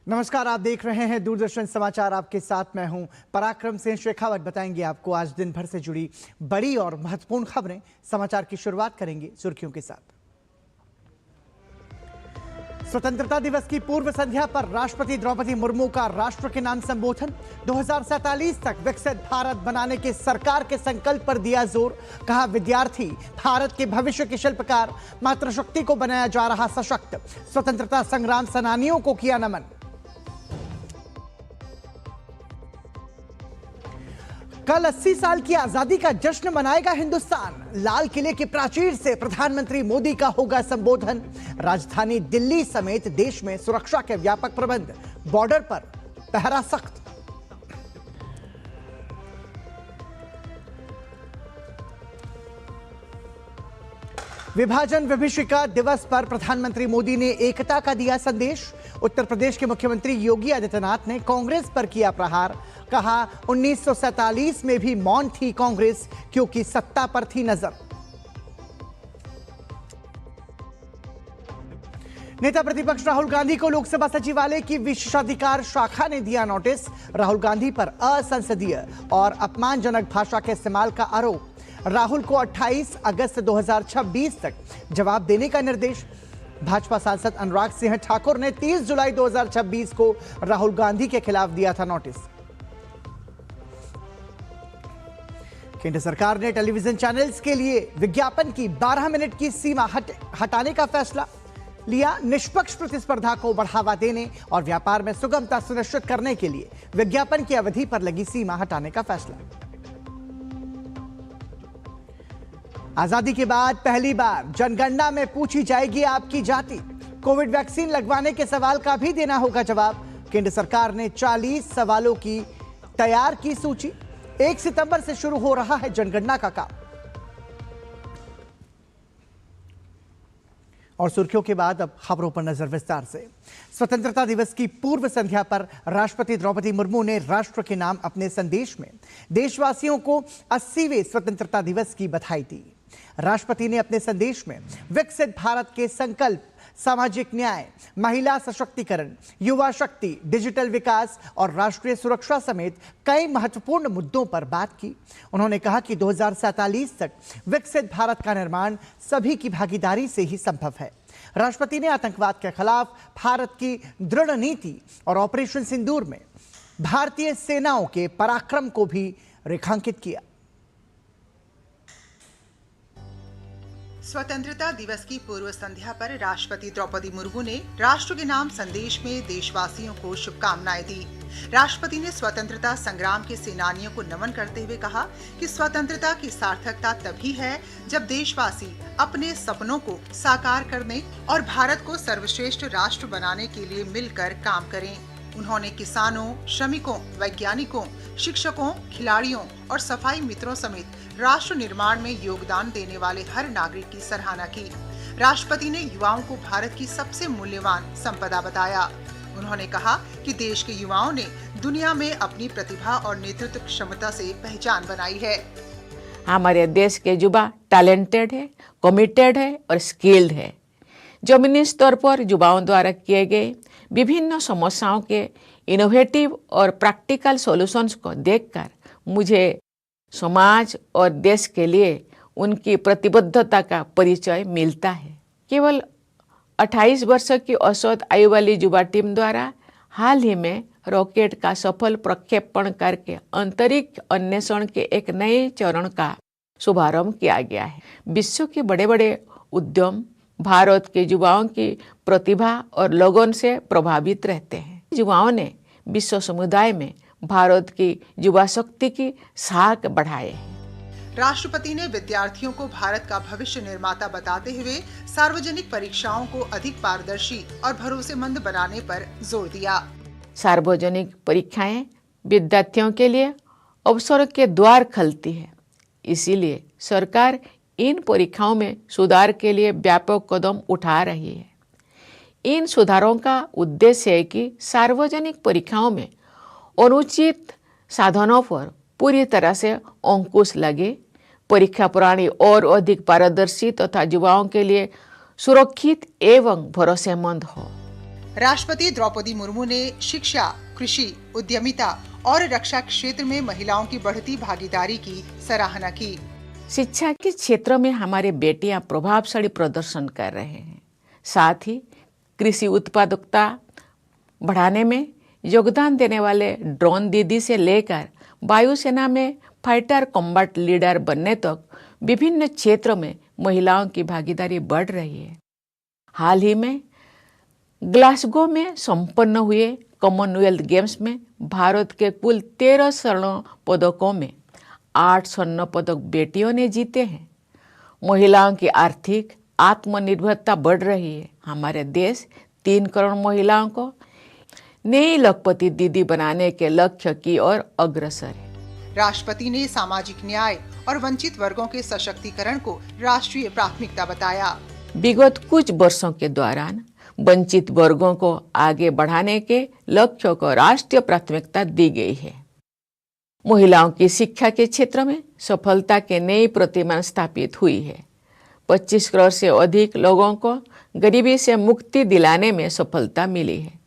नमस्कार, आप देख रहे हैं दूरदर्शन समाचार। आपके साथ मैं हूं पराक्रम सिंह शेखावत। बताएंगे आपको आज दिन भर से जुड़ी बड़ी और महत्वपूर्ण खबरें। समाचार की शुरुआत करेंगे सुर्खियों के साथ। स्वतंत्रता दिवस की पूर्व संध्या पर राष्ट्रपति द्रौपदी मुर्मू का राष्ट्र के नाम संबोधन। 2047 तक विकसित भारत बनाने के सरकार के संकल्प पर दिया जोर। कहा, विद्यार्थी भारत के भविष्य के शिल्पकार, मातृशक्ति को बनाया जा रहा सशक्त। स्वतंत्रता संग्राम सेनानियों को किया नमन। कल 80 साल की आजादी का जश्न मनाएगा हिंदुस्तान। लाल किले के प्राचीर से प्रधानमंत्री मोदी का होगा संबोधन। राजधानी दिल्ली समेत देश में सुरक्षा के व्यापक प्रबंध। बॉर्डर पर पहरा सख्त। विभाजन विभीषिका दिवस पर प्रधानमंत्री मोदी ने एकता का दिया संदेश। उत्तर प्रदेश के मुख्यमंत्री योगी आदित्यनाथ ने कांग्रेस पर किया प्रहार। कहा, 1947 में भी मौन थी कांग्रेस, क्योंकि सत्ता पर थी नजर। नेता प्रतिपक्ष राहुल गांधी को लोकसभा सचिवालय की विशेषाधिकार शाखा ने दिया नोटिस। राहुल गांधी पर असंसदीय और अपमानजनक भाषा के इस्तेमाल का आरोप। राहुल को 28 अगस्त 2026 तक जवाब देने का निर्देश। भाजपा सांसद अनुराग सिंह ठाकुर ने 30 जुलाई 2026 को राहुल गांधी के खिलाफ दिया था नोटिस। केंद्र सरकार ने टेलीविजन चैनल्स के लिए विज्ञापन की 12 मिनट की सीमा हटाने का फैसला लिया। निष्पक्ष प्रतिस्पर्धा को बढ़ावा देने और व्यापार में सुगमता सुनिश्चित करने के लिए विज्ञापन की अवधि पर लगी सीमा हटाने का फैसला। आजादी के बाद पहली बार जनगणना में पूछी जाएगी आपकी जाति। कोविड वैक्सीन लगवाने के सवाल का भी देना होगा जवाब। केंद्र सरकार ने 40 सवालों की तैयार की सूची। 1 सितंबर से शुरू हो रहा है जनगणना का काम। और सुर्खियों के बाद अब खबरों पर नजर विस्तार से। स्वतंत्रता दिवस की पूर्व संध्या पर राष्ट्रपति द्रौपदी मुर्मू ने राष्ट्र के नाम अपने संदेश में देशवासियों को 80वें स्वतंत्रता दिवस की बधाई दी। राष्ट्रपति ने अपने संदेश में विकसित भारत के संकल्प, सामाजिक न्याय, महिला सशक्तिकरण, युवा शक्ति, डिजिटल विकास और राष्ट्रीय सुरक्षा समेत कई महत्वपूर्ण मुद्दों पर बात की। उन्होंने कहा कि 2047 तक विकसित भारत का निर्माण सभी की भागीदारी से ही संभव है। राष्ट्रपति ने आतंकवाद के खिलाफ भारत की दृढ़ नीति और ऑपरेशन सिंदूर में भारतीय सेनाओं के पराक्रम को भी रेखांकित किया। स्वतंत्रता दिवस की पूर्व संध्या पर राष्ट्रपति द्रौपदी मुर्मू ने राष्ट्र के नाम संदेश में देशवासियों को शुभकामनाएं दी। राष्ट्रपति ने स्वतंत्रता संग्राम के सेनानियों को नमन करते हुए कहा कि स्वतंत्रता की सार्थकता तभी है जब देशवासी अपने सपनों को साकार करने और भारत को सर्वश्रेष्ठ राष्ट्र बनाने के लिए मिलकर काम करें। उन्होंने किसानों, श्रमिकों, वैज्ञानिकों, शिक्षकों, खिलाड़ियों और सफाई मित्रों समेत राष्ट्र निर्माण में योगदान देने वाले हर नागरिक की सराहना की। राष्ट्रपति ने युवाओं को भारत की सबसे मूल्यवान संपदा बताया। उन्होंने कहा कि देश के युवाओं ने दुनिया में अपनी प्रतिभा और नेतृत्व क्षमता से पहचान बनाई है। हमारे देश के युवा टैलेंटेड है, कमिटेड है और स्किल्ड है। जमीनी स्तर पर युवाओं द्वारा किए गए विभिन्न समस्याओं के इनोवेटिव और प्रैक्टिकल सॉल्यूशंस को देखकर मुझे समाज और देश के लिए उनकी प्रतिबद्धता का परिचय मिलता है। केवल 28 वर्ष की औसत आयु वाली युवा टीम द्वारा हाल ही में रॉकेट का सफल प्रक्षेपण करके अंतरिक्ष अन्वेषण के एक नए चरण का शुभारंभ किया गया है। विश्व के बड़े बड़े उद्यम भारत के युवाओं की प्रतिभा और लगन से प्रभावित रहते हैं। युवाओं ने विश्व समुदाय में भारत की युवा शक्ति की साख बढ़ाए। राष्ट्रपति ने विद्यार्थियों को भारत का भविष्य निर्माता बताते हुए सार्वजनिक परीक्षाओं को अधिक पारदर्शी और भरोसेमंद बनाने पर जोर दिया। सार्वजनिक परीक्षाएं विद्यार्थियों के लिए अवसर के द्वार खोलती है, इसीलिए सरकार इन परीक्षाओं में सुधार के लिए व्यापक कदम उठा रही है। इन सुधारों का उद्देश्य है कि सार्वजनिक परीक्षाओं में अनुचित साधनों पर पूरी तरह से अंकुश लगे, परीक्षा प्रणाली और अधिक पारदर्शी तथा युवाओं के लिए सुरक्षित एवं भरोसेमंद हो। राष्ट्रपति द्रौपदी मुर्मू ने शिक्षा, कृषि, उद्यमिता और रक्षा क्षेत्र में महिलाओं की बढ़ती भागीदारी की सराहना की। शिक्षा के क्षेत्र में हमारे बेटियां प्रभावशाली प्रदर्शन कर रहे हैं। साथ ही कृषि उत्पादकता बढ़ाने में योगदान देने वाले ड्रोन दीदी से लेकर वायुसेना में फाइटर कॉम्बैट लीडर बनने तक विभिन्न क्षेत्रों में महिलाओं की भागीदारी बढ़ रही है। हाल ही में ग्लासगो में संपन्न हुए कॉमनवेल्थ गेम्स में भारत के कुल 13 स्वर्ण पदकों में 8 स्वर्ण पदक बेटियों ने जीते हैं। महिलाओं की आर्थिक आत्मनिर्भरता बढ़ रही है। हमारे देश 3 करोड़ महिलाओं को नई लखपति दीदी बनाने के लक्ष्य की ओर अग्रसर है। राष्ट्रपति ने सामाजिक न्याय और वंचित वर्गों के सशक्तिकरण को राष्ट्रीय प्राथमिकता बताया। विगत कुछ वर्षों के दौरान वंचित वर्गों को आगे बढ़ाने के लक्ष्य को राष्ट्रीय प्राथमिकता दी गई है। महिलाओं की शिक्षा के क्षेत्र में सफलता के नई प्रतिमान स्थापित हुई है। 25 करोड़ से अधिक लोगों को गरीबी से मुक्ति दिलाने में सफलता मिली है।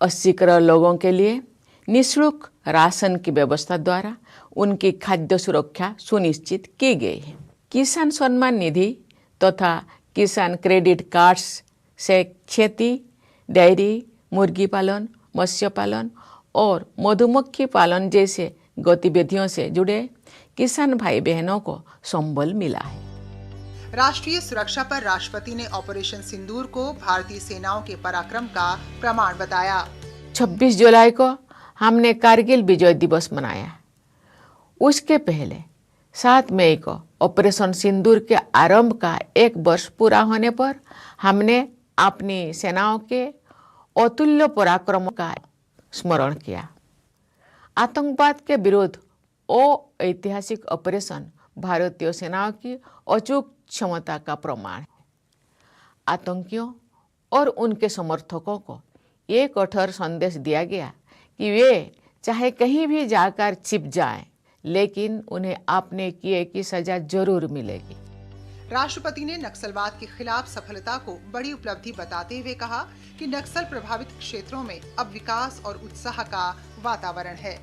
80 करोड़ लोगों के लिए निःशुल्क राशन की व्यवस्था द्वारा उनकी खाद्य सुरक्षा सुनिश्चित की गई है। किसान सम्मान निधि तथा किसान क्रेडिट कार्ड्स से खेती, डेयरी, मुर्गी पालन, मत्स्य पालन और मधुमक्खी पालन जैसे गतिविधियों से जुड़े किसान भाई बहनों को संबल मिला है। राष्ट्रीय सुरक्षा पर राष्ट्रपति ने ऑपरेशन सिंदूर को भारतीय सेनाओं के पराक्रम का प्रमाण बताया। 26 जुलाई को हमने कारगिल विजय दिवस मनाया। उसके पहले 7 मई को ऑपरेशन सिंदूर के आरंभ का 1 वर्ष पूरा होने पर हमने अपनी सेनाओं के अतुल्य पराक्रम का स्मरण किया। आतंकवाद के विरुद्ध ऐतिहासिक ऑपरेशन भारतीय सेनाओं की अचूक क्षमता का प्रमाण है। आतंकियों और उनके समर्थकों को एक कठोर संदेश दिया गया कि वे चाहे कहीं भी जाकर छिप जाएं, लेकिन उन्हें आपने किए की सजा जरूर मिलेगी। राष्ट्रपति ने नक्सलवाद के खिलाफ सफलता को बड़ी उपलब्धि बताते हुए कहा कि नक्सल प्रभावित क्षेत्रों में अब विकास और उत्साह का वातावरण है।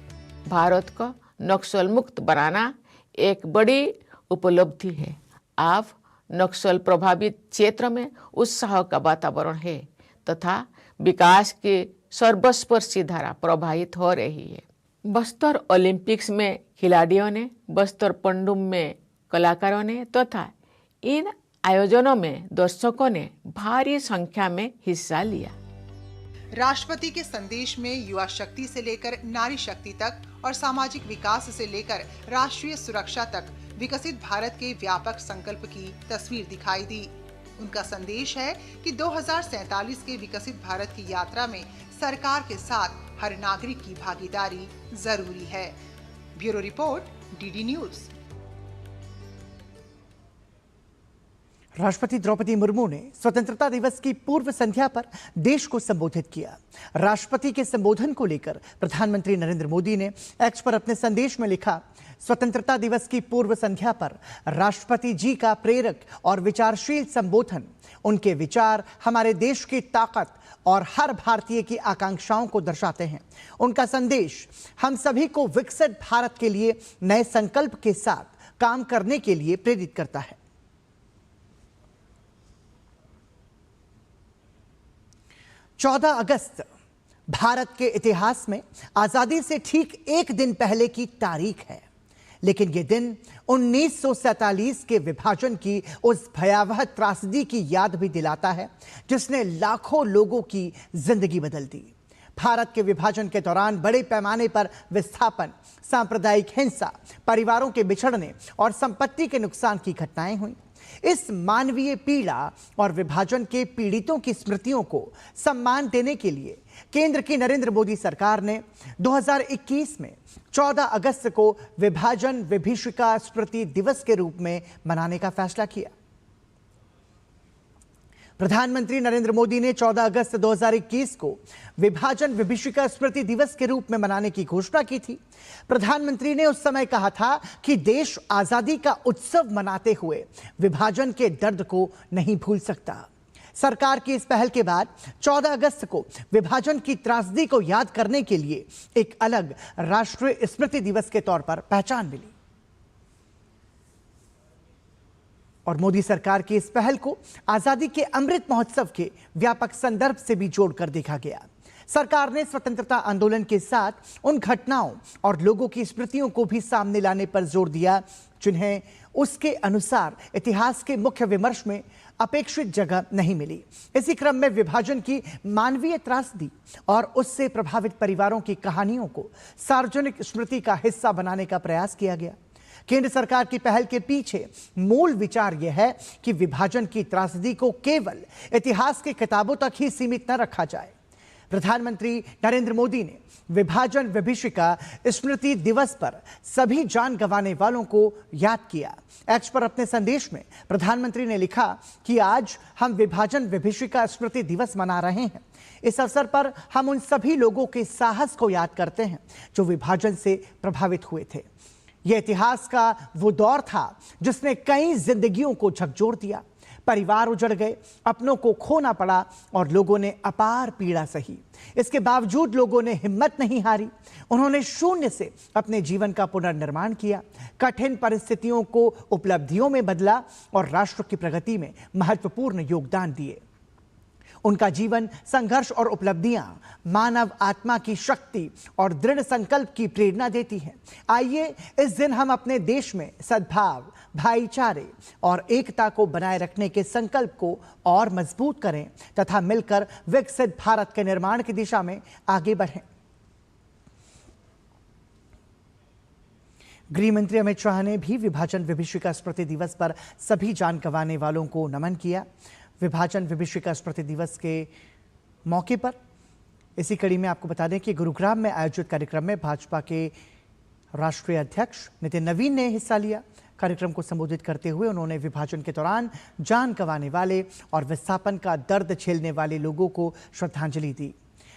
भारत को नक्सल मुक्त बनाना एक बड़ी उपलब्धि है। अब नक्सल प्रभावित क्षेत्र में उत्साह का वातावरण है तथा विकास की सर्वस्पर्शी धारा प्रवाहित हो रही है। बस्तर ओलंपिक्स में खिलाड़ियों ने, बस्तर पंडुम में कलाकारों ने तथा इन आयोजनों में दर्शकों ने भारी संख्या में हिस्सा लिया। राष्ट्रपति के संदेश में युवा शक्ति से लेकर नारी शक्ति तक और सामाजिक विकास से लेकर राष्ट्रीय सुरक्षा तक विकसित भारत के व्यापक संकल्प की तस्वीर दिखाई दी। उनका संदेश है कि 2047 के विकसित भारत की यात्रा में सरकार के साथ हर नागरिक की भागीदारी जरूरी है। Bureau report, DD news. राष्ट्रपति द्रौपदी मुर्मू ने स्वतंत्रता दिवस की पूर्व संध्या पर देश को संबोधित किया। राष्ट्रपति के संबोधन को लेकर प्रधानमंत्री नरेंद्र मोदी ने एक्स पर अपने संदेश में लिखा, स्वतंत्रता दिवस की पूर्व संध्या पर राष्ट्रपति जी का प्रेरक और विचारशील संबोधन, उनके विचार हमारे देश की ताकत और हर भारतीय की आकांक्षाओं को दर्शाते हैं। उनका संदेश हम सभी को विकसित भारत के लिए नए संकल्प के साथ काम करने के लिए प्रेरित करता है। 14 अगस्त भारत के इतिहास में आजादी से ठीक एक दिन पहले की तारीख है, लेकिन यह दिन 1947 के विभाजन की उस भयावह त्रासदी की याद भी दिलाता है जिसने लाखों लोगों की जिंदगी बदल दी। भारत के विभाजन के दौरान बड़े पैमाने पर विस्थापन, सांप्रदायिक हिंसा, परिवारों के बिछड़ने और संपत्ति के नुकसान की घटनाएं हुई। इस मानवीय पीड़ा और विभाजन के पीड़ितों की स्मृतियों को सम्मान देने के लिए केंद्र की नरेंद्र मोदी सरकार ने 2021 में 14 अगस्त को विभाजन विभीषिका स्मृति दिवस के रूप में मनाने का फैसला किया। प्रधानमंत्री नरेंद्र मोदी ने 14 अगस्त 2021 को विभाजन विभीषिका स्मृति दिवस के रूप में मनाने की घोषणा की थी। प्रधानमंत्री ने उस समय कहा था कि देश आजादी का उत्सव मनाते हुए विभाजन के दर्द को नहीं भूल सकता। सरकार की इस पहल के बाद 14 अगस्त को विभाजन की त्रासदी को याद करने के लिए एक अलग राष्ट्रीय स्मृति दिवस के तौर पर पहचान मिली। और मोदी सरकार की इस पहल को आजादी के अमृत महोत्सव के व्यापक संदर्भ से भी जोड़कर देखा गया। सरकार ने स्वतंत्रता आंदोलन के साथ उन घटनाओं और लोगों की स्मृतियों को भी सामने लाने पर जोर दिया जिन्हें उसके अनुसार इतिहास के मुख्य विमर्श में अपेक्षित जगह नहीं मिली। इसी क्रम में विभाजन की मानवीय त्रासदी और उससे प्रभावित परिवारों की कहानियों को सार्वजनिक स्मृति का हिस्सा बनाने का प्रयास किया गया। केंद्र सरकार की पहल के पीछे मूल विचार यह है कि विभाजन की त्रासदी को केवल इतिहास की किताबों तक ही सीमित न रखा जाए। प्रधानमंत्री नरेंद्र मोदी ने विभाजन विभीषिका स्मृति दिवस पर सभी जान गंवाने वालों को याद किया। एक्स पर अपने संदेश में प्रधानमंत्री ने लिखा कि आज हम विभाजन विभीषिका स्मृति दिवस मना रहे हैं। इस अवसर पर हम उन सभी लोगों के साहस को याद करते हैं जो विभाजन से प्रभावित हुए थे। यह इतिहास का वो दौर था जिसने कई जिंदगियों को झकझोर दिया। परिवार उजड़ गए, अपनों को खोना पड़ा और लोगों ने अपार पीड़ा सही। इसके बावजूद लोगों ने हिम्मत नहीं हारी। उन्होंने शून्य से अपने जीवन का पुनर्निर्माण किया, कठिन परिस्थितियों को उपलब्धियों में बदला और राष्ट्र की प्रगति में महत्वपूर्ण योगदान दिए। उनका जीवन, संघर्ष और उपलब्धियां मानव आत्मा की शक्ति और दृढ़ संकल्प की प्रेरणा देती हैं। आइए इस दिन हम अपने देश में सद्भाव, भाईचारे और एकता को बनाए रखने के संकल्प को और मजबूत करें तथा मिलकर विकसित भारत के निर्माण की दिशा में आगे बढ़ें। गृह मंत्री अमित शाह ने भी विभाजन विभीषिका स्मृति दिवस पर सभी जान गंवाने वालों को नमन किया। विभाजन विभीषिका स्मृति दिवस के मौके पर इसी कड़ी में आपको बता दें कि गुरुग्राम में आयोजित कार्यक्रम में भाजपा के राष्ट्रीय अध्यक्ष नितिन नवीन ने हिस्सा लिया। कार्यक्रम को संबोधित करते हुए उन्होंने विभाजन के दौरान जान गंवाने वाले और विस्थापन का दर्द झेलने वाले लोगों को श्रद्धांजलि दी।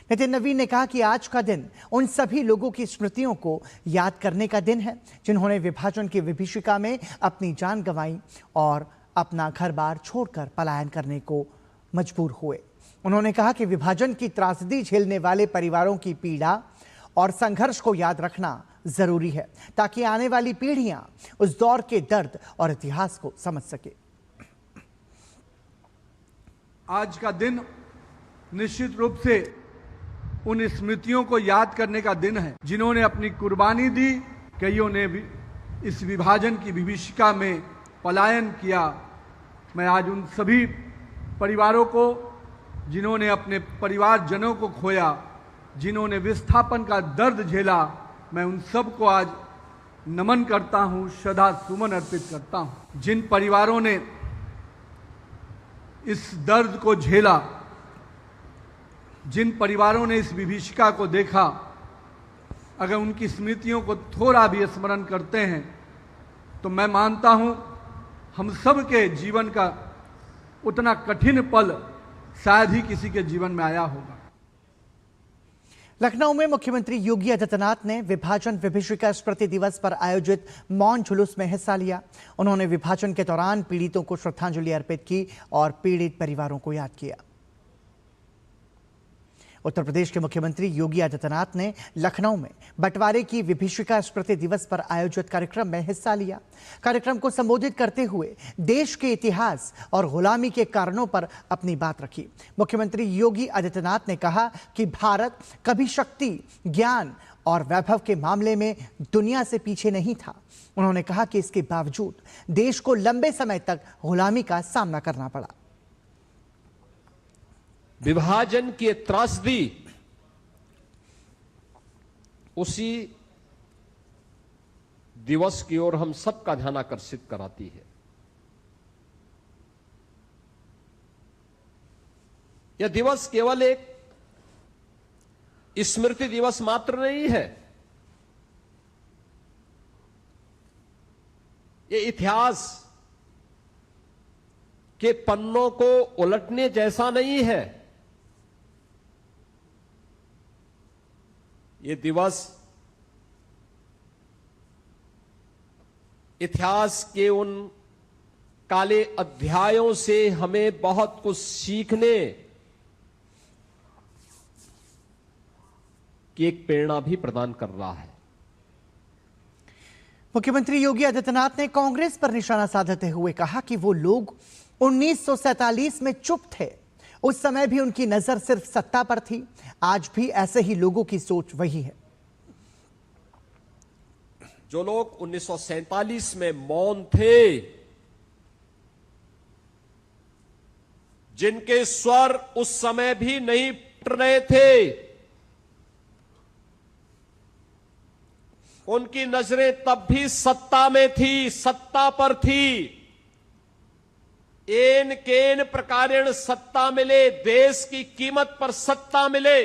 नितिन नवीन ने कहा कि आज का दिन उन सभी लोगों की स्मृतियों को याद करने का दिन है जिन्होंने विभाजन की विभीषिका में अपनी जान गंवाई और अपना घर बार छोड़कर पलायन करने को मजबूर हुए। उन्होंने कहा कि विभाजन की त्रासदी झेलने वाले परिवारों की पीड़ा और संघर्ष को याद रखना जरूरी है ताकि आने वाली पीढ़ियां उस दौर के दर्द और इतिहास को समझ सके। आज का दिन निश्चित रूप से उन स्मृतियों को याद करने का दिन है जिन्होंने अपनी कुर्बानी दी। कईयों ने भी इस विभाजन की विभीषिका में पलायन किया। मैं आज उन सभी परिवारों को जिन्होंने अपने परिवारजनों को खोया, जिन्होंने विस्थापन का दर्द झेला, मैं उन सब को आज नमन करता हूं, श्रद्धा सुमन अर्पित करता हूं। जिन परिवारों ने इस दर्द को झेला, जिन परिवारों ने इस विभीषिका को देखा, अगर उनकी स्मृतियों को थोड़ा भी स्मरण करते हैं तो मैं मानता हूं हम सब के जीवन का उतना कठिन पल शायद ही किसी के जीवन में आया होगा। लखनऊ में मुख्यमंत्री योगी आदित्यनाथ ने विभाजन विभीषिका स्मृति दिवस पर आयोजित मौन जुलूस में हिस्सा लिया। उन्होंने विभाजन के दौरान पीड़ितों को श्रद्धांजलि अर्पित की और पीड़ित परिवारों को याद किया। उत्तर प्रदेश के मुख्यमंत्री योगी आदित्यनाथ ने लखनऊ में बंटवारे की विभीषिका स्मृति दिवस पर आयोजित कार्यक्रम में हिस्सा लिया। कार्यक्रम को संबोधित करते हुए देश के इतिहास और गुलामी के कारणों पर अपनी बात रखी। मुख्यमंत्री योगी आदित्यनाथ ने कहा कि भारत कभी शक्ति, ज्ञान और वैभव के मामले में दुनिया से पीछे नहीं था। उन्होंने कहा कि इसके बावजूद देश को लंबे समय तक गुलामी का सामना करना पड़ा। विभाजन की त्रासदी उसी दिवस की ओर हम सबका ध्यान आकर्षित कराती है। यह दिवस केवल एक स्मृति दिवस मात्र नहीं है, यह इतिहास के पन्नों को उलटने जैसा नहीं है। ये दिवस इतिहास के उन काले अध्यायों से हमें बहुत कुछ सीखने की एक प्रेरणा भी प्रदान कर रहा है। मुख्यमंत्री योगी आदित्यनाथ ने कांग्रेस पर निशाना साधते हुए कहा कि वो लोग 1947 में चुप थे, उस समय भी उनकी नजर सिर्फ सत्ता पर थी। आज भी ऐसे ही लोगों की सोच वही है। जो लोग 1947 में मौन थे, जिनके स्वर उस समय भी नहीं फट रहे थे, उनकी नजरें तब भी सत्ता में थी, सत्ता पर थी। एन केन प्रकारेण सत्ता मिले, देश की कीमत पर सत्ता मिले,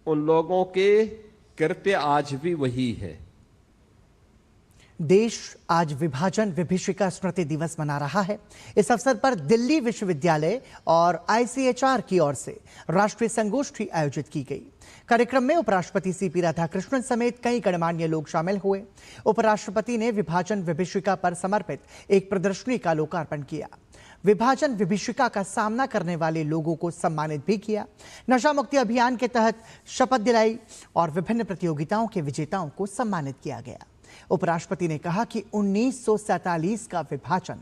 उन लोगों के कृत्य आज भी वही है। देश आज विभाजन विभीषिका स्मृति दिवस मना रहा है। इस अवसर पर दिल्ली विश्वविद्यालय और ICHR की ओर से राष्ट्रीय संगोष्ठी आयोजित की गई। कार्यक्रम में उपराष्ट्रपति CP राधाकृष्णन समेत कई गणमान्य लोग शामिल हुए। उपराष्ट्रपति ने विभाजन विभीषिका पर समर्पित एक प्रदर्शनी का लोकार्पण किया। विभाजन विभीषिका का सामना करने वाले लोगों को सम्मानित भी किया। नशा मुक्ति अभियान के तहत शपथ दिलाई और विभिन्न प्रतियोगिताओं के विजेताओं को सम्मानित किया गया। उपराष्ट्रपति ने कहा कि 1947 का विभाजन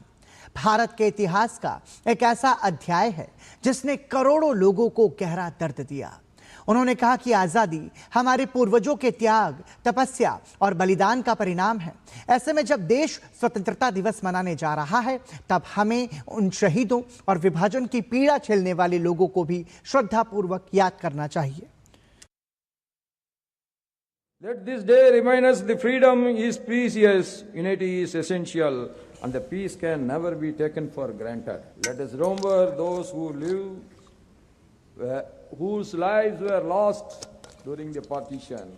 भारत के इतिहास का एक ऐसा अध्याय है जिसने करोड़ों लोगों को गहरा दर्द दिया। उन्होंने कहा कि आजादी हमारे पूर्वजों के त्याग, तपस्या और बलिदान का परिणाम है। ऐसे में जब देश स्वतंत्रता दिवस मनाने जा रहा है, तब हमें उन शहीदों और विभाजन की पीड़ा झेलने वाले लोगों को भी श्रद्धापूर्वक याद करना चाहिए। Let this day remind us the freedom is precious, unity is essential, and the peace can never be taken for granted. Let us remember those who live, whose lives were lost during the partition.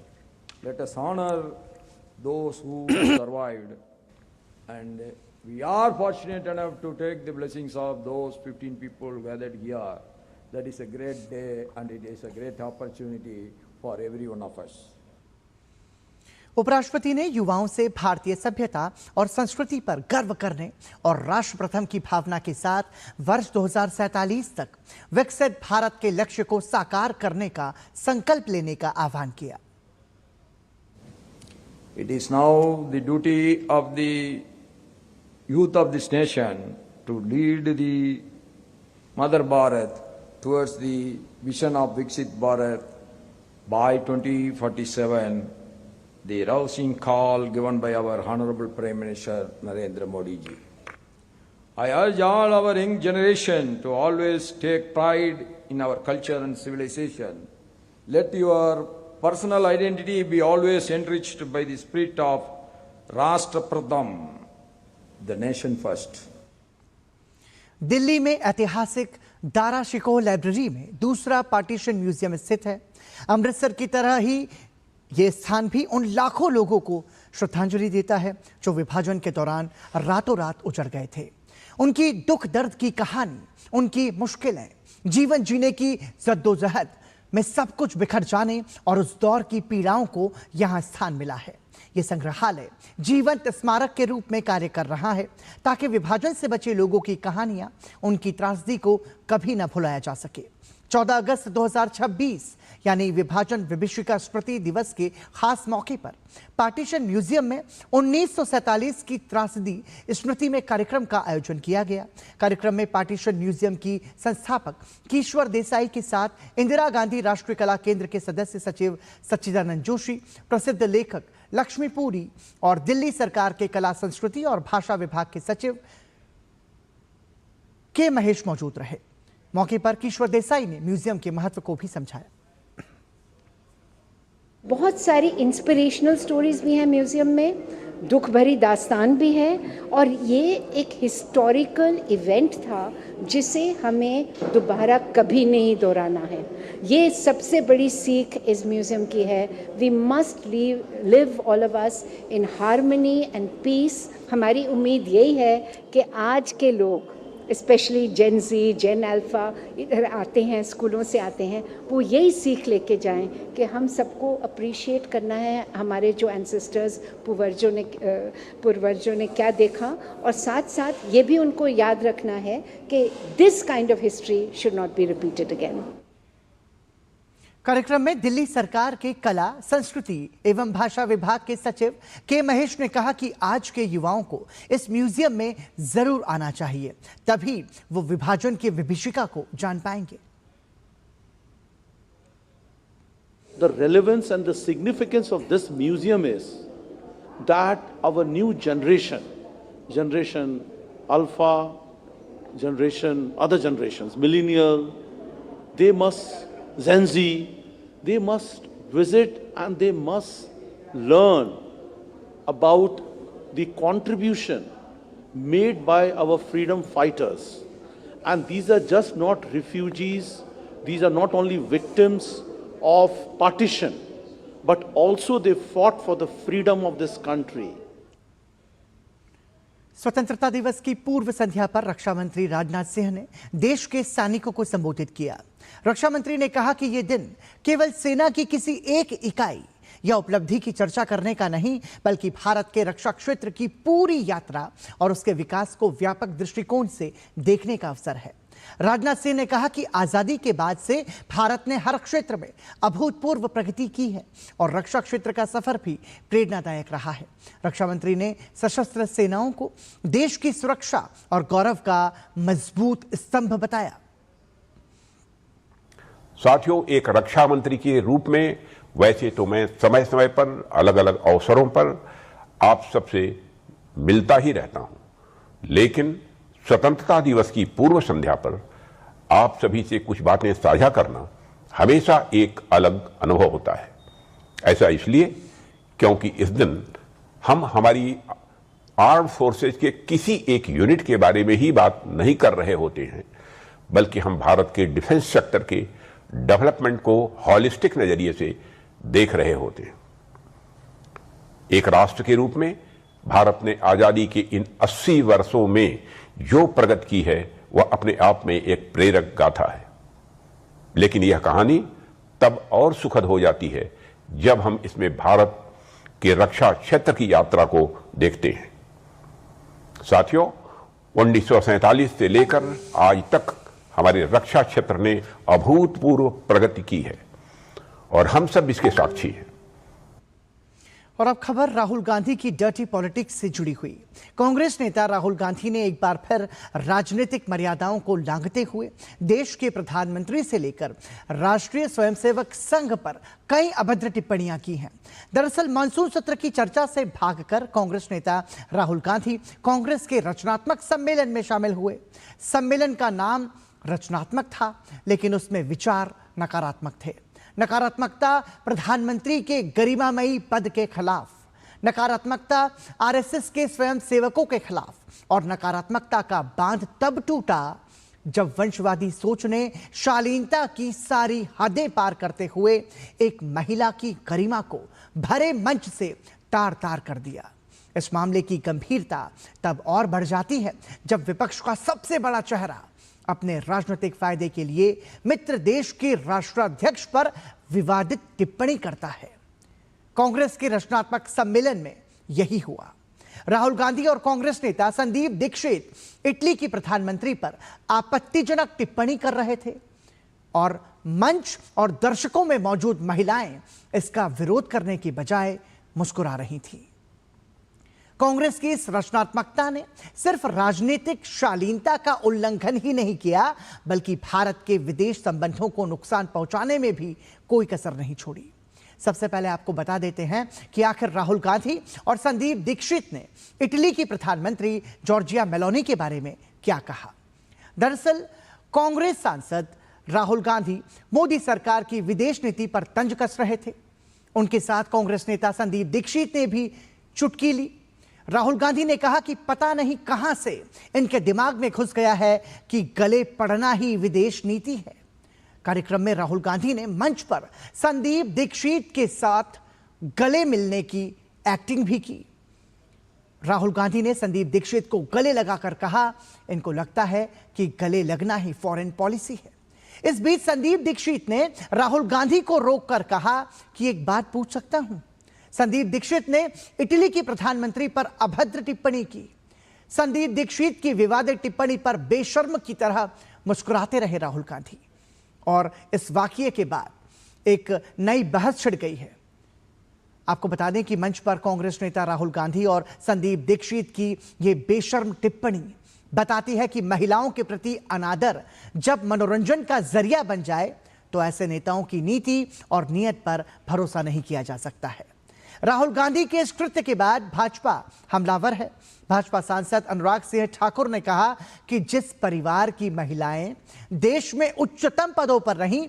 Let us honor those who survived. And we are fortunate enough to take the blessings of those 15 people gathered here. That is a great day, and it is a great opportunity for every one of us. उपराष्ट्रपति ने युवाओं से भारतीय सभ्यता और संस्कृति पर गर्व करने और राष्ट्र प्रथम की भावना के साथ वर्ष 2047 तक विकसित भारत के लक्ष्य को साकार करने का संकल्प लेने का आह्वान किया। It is now the duty of the youth of this nation to lead the Mother Bharat towards the vision of Viksit Bharat by 2047. The rousing call given by our Honorable Prime Minister Narendra Modi ji. I urge all our young generation to always take pride in our culture and civilization. Let your personal identity be always enriched by the spirit of Rashtra Pratham, the nation first. Delhi में ऐतिहासिक Dara Shikoh library में दूसरा partition museum स्थित है। अमृतसर की तरह ही ये स्थान भी उन लाखों लोगों को श्रद्धांजलि देता है जो विभाजन के दौरान रातों रात उजड़ गए थे। उनकी दुख दर्द की कहानी, उनकी मुश्किलें, जीवन जीने की जद्दोजहद में सब कुछ बिखर जाने और उस दौर की पीड़ाओं को यहाँ स्थान मिला है। ये संग्रहालय जीवंत स्मारक के रूप में कार्य कर रहा है ताकि विभाजन से बचे लोगों की कहानियां, उनकी त्रासदी को कभी न भुलाया जा सके। 14 अगस्त 2026 यानी विभाजन विभीषिका स्मृति दिवस के खास मौके पर पार्टीशन म्यूजियम में 1947 की त्रासदी स्मृति में कार्यक्रम का आयोजन किया गया। कार्यक्रम में पार्टीशन म्यूजियम की संस्थापक किश्वर देसाई के साथ इंदिरा गांधी राष्ट्रीय कला केंद्र के सदस्य सचिव सच्चिदानंद जोशी, प्रसिद्ध लेखक लक्ष्मी पुरी और दिल्ली सरकार के कला संस्कृति और भाषा विभाग के सचिव के महेश मौजूद रहे। मौके पर किश्वर देसाई ने म्यूजियम के महत्व को भी समझाया। बहुत सारी इंस्पिरेशनल स्टोरीज भी हैं म्यूज़ियम में, दुख भरी दास्तान भी है, और ये एक हिस्टोरिकल इवेंट था जिसे हमें दोबारा कभी नहीं दोहराना है। ये सबसे बड़ी सीख इस म्यूज़ियम की है। We must live all of us in harmony and peace. हमारी उम्मीद यही है कि आज के लोग स्पेशली जेन जी, जेन अल्फ़ा इधर आते हैं, स्कूलों से आते हैं, वो यही सीख लेके जाएं कि हम सबको अप्रिशिएट करना है हमारे जो एंसेस्टर्स पूर्वजों ने क्या देखा, और साथ साथ ये भी उनको याद रखना है कि this kind of history should not be repeated again. कार्यक्रम में दिल्ली सरकार के कला, संस्कृति एवं भाषा विभाग के सचिव के महेश ने कहा कि आज के युवाओं को इस म्यूजियम में जरूर आना चाहिए, तभी वो विभाजन की विभीषिका को जान पाएंगे। The relevance and the significance of this museum is that our new generation Alpha, other generations, millennial, Gen Z, they must visit and they must learn about the contribution made by our freedom fighters. And these are just not refugees, these are not only victims of partition, but also they fought for the freedom of this country. स्वतंत्रता दिवस की पूर्व संध्या पर रक्षा मंत्री राजनाथ सिंह ने देश के सैनिकों को संबोधित किया। रक्षा मंत्री ने कहा कि यह दिन केवल सेना की किसी एक इकाई या उपलब्धि की चर्चा करने का नहीं, बल्कि भारत के रक्षा क्षेत्र की पूरी यात्रा और उसके विकास को व्यापक दृष्टिकोण से देखने का अवसर है। राजनाथ सिंह ने कहा कि आजादी के बाद से भारत ने हर क्षेत्र में अभूतपूर्व प्रगति की है और रक्षा क्षेत्र का सफर भी प्रेरणादायक रहा है। रक्षा मंत्री ने सशस्त्र सेनाओं को देश की सुरक्षा और गौरव का मजबूत स्तंभ बताया। साथियों, एक रक्षा मंत्री के रूप में वैसे तो मैं समय समय पर अलग अलग अवसरों पर आप सबसे मिलता ही रहता हूं, लेकिन स्वतंत्रता दिवस की पूर्व संध्या पर आप सभी से कुछ बातें साझा करना हमेशा एक अलग अनुभव होता है। ऐसा इसलिए क्योंकि इस दिन हम हमारी आर्म्ड फोर्सेज के किसी एक यूनिट के बारे में ही बात नहीं कर रहे होते हैं, बल्कि हम भारत के डिफेंस सेक्टर के डेवलपमेंट को हॉलिस्टिक नजरिए से देख रहे होते हैं। एक राष्ट्र के रूप में भारत ने आजादी के इन 80 वर्षों में जो प्रगति की है वह अपने आप में एक प्रेरक गाथा है, लेकिन यह कहानी तब और सुखद हो जाती है जब हम इसमें भारत के रक्षा क्षेत्र की यात्रा को देखते हैं। साथियों, 1947 से लेकर आज तक हमारे रक्षा क्षेत्र ने अभूतपूर्व प्रगति की है और हम सब इसके साक्षी हैं। और अब खबर राहुल गांधी की डर्टी पॉलिटिक्स से जुड़ी हुई। कांग्रेस नेता राहुल गांधी ने एक बार फिर राजनीतिक मर्यादाओं को लांघते हुए देश के प्रधानमंत्री से लेकर राष्ट्रीय स्वयंसेवक संघ पर कई अभद्र टिप्पणियां की हैं। दरअसल मानसून सत्र की चर्चा से भागकर कांग्रेस नेता राहुल गांधी कांग्रेस के रचनात्मक सम्मेलन में शामिल हुए। सम्मेलन का नाम रचनात्मक था, लेकिन उसमें विचार नकारात्मक थे। नकारात्मकता प्रधानमंत्री के गरिमामयी पद के खिलाफ, नकारात्मकता आरएसएस के स्वयंसेवकों के खिलाफ, और नकारात्मकता का बांध तब टूटा जब वंशवादी सोच ने शालीनता की सारी हदें पार करते हुए एक महिला की गरिमा को भरे मंच से तार तार कर दिया। इस मामले की गंभीरता तब और बढ़ जाती है जब विपक्ष का सबसे बड़ा चेहरा अपने राजनीतिक फायदे के लिए मित्र देश के राष्ट्राध्यक्ष पर विवादित टिप्पणी करता है। कांग्रेस के रचनात्मक सम्मेलन में यही हुआ। राहुल गांधी और कांग्रेस नेता संदीप दीक्षित इटली की प्रधानमंत्री पर आपत्तिजनक टिप्पणी कर रहे थे और मंच और दर्शकों में मौजूद महिलाएं इसका विरोध करने की बजाय मुस्कुरा रही थीं। कांग्रेस की इस रचनात्मकता ने सिर्फ राजनीतिक शालीनता का उल्लंघन ही नहीं किया, बल्कि भारत के विदेश संबंधों को नुकसान पहुंचाने में भी कोई कसर नहीं छोड़ी। सबसे पहले आपको बता देते हैं कि आखिर राहुल गांधी और संदीप दीक्षित ने इटली की प्रधानमंत्री जॉर्जिया मेलोनी के बारे में क्या कहा। दरअसल कांग्रेस सांसद राहुल गांधी मोदी सरकार की विदेश नीति पर तंज कस रहे थे। उनके साथ कांग्रेस नेता संदीप दीक्षित ने भी चुटकी ली। राहुल गांधी ने कहा कि पता नहीं कहां से इनके दिमाग में घुस गया है कि गले पड़ना ही विदेश नीति है। कार्यक्रम में राहुल गांधी ने मंच पर संदीप दीक्षित के साथ गले मिलने की एक्टिंग भी की। राहुल गांधी ने संदीप दीक्षित को गले लगाकर कहा, इनको लगता है कि गले लगना ही फॉरेन पॉलिसी है। इस बीच संदीप दीक्षित ने राहुल गांधी को रोककर कहा कि एक बात पूछ सकता हूं। संदीप दीक्षित ने इटली की प्रधानमंत्री पर अभद्र टिप्पणी की। संदीप दीक्षित की विवादित टिप्पणी पर बेशर्म की तरह मुस्कुराते रहे राहुल गांधी और इस वाकये के बाद एक नई बहस छिड़ गई है। आपको बता दें कि मंच पर कांग्रेस नेता राहुल गांधी और संदीप दीक्षित की ये बेशर्म टिप्पणी बताती है कि महिलाओं के प्रति अनादर जब मनोरंजन का जरिया बन जाए तो ऐसे नेताओं की नीति और नीयत पर भरोसा नहीं किया जा सकता है। राहुल गांधी के इस कृत्य के बाद भाजपा हमलावर है। भाजपा सांसद अनुराग सिंह ठाकुर ने कहा कि जिस परिवार की महिलाएं देश में उच्चतम पदों पर रहीं,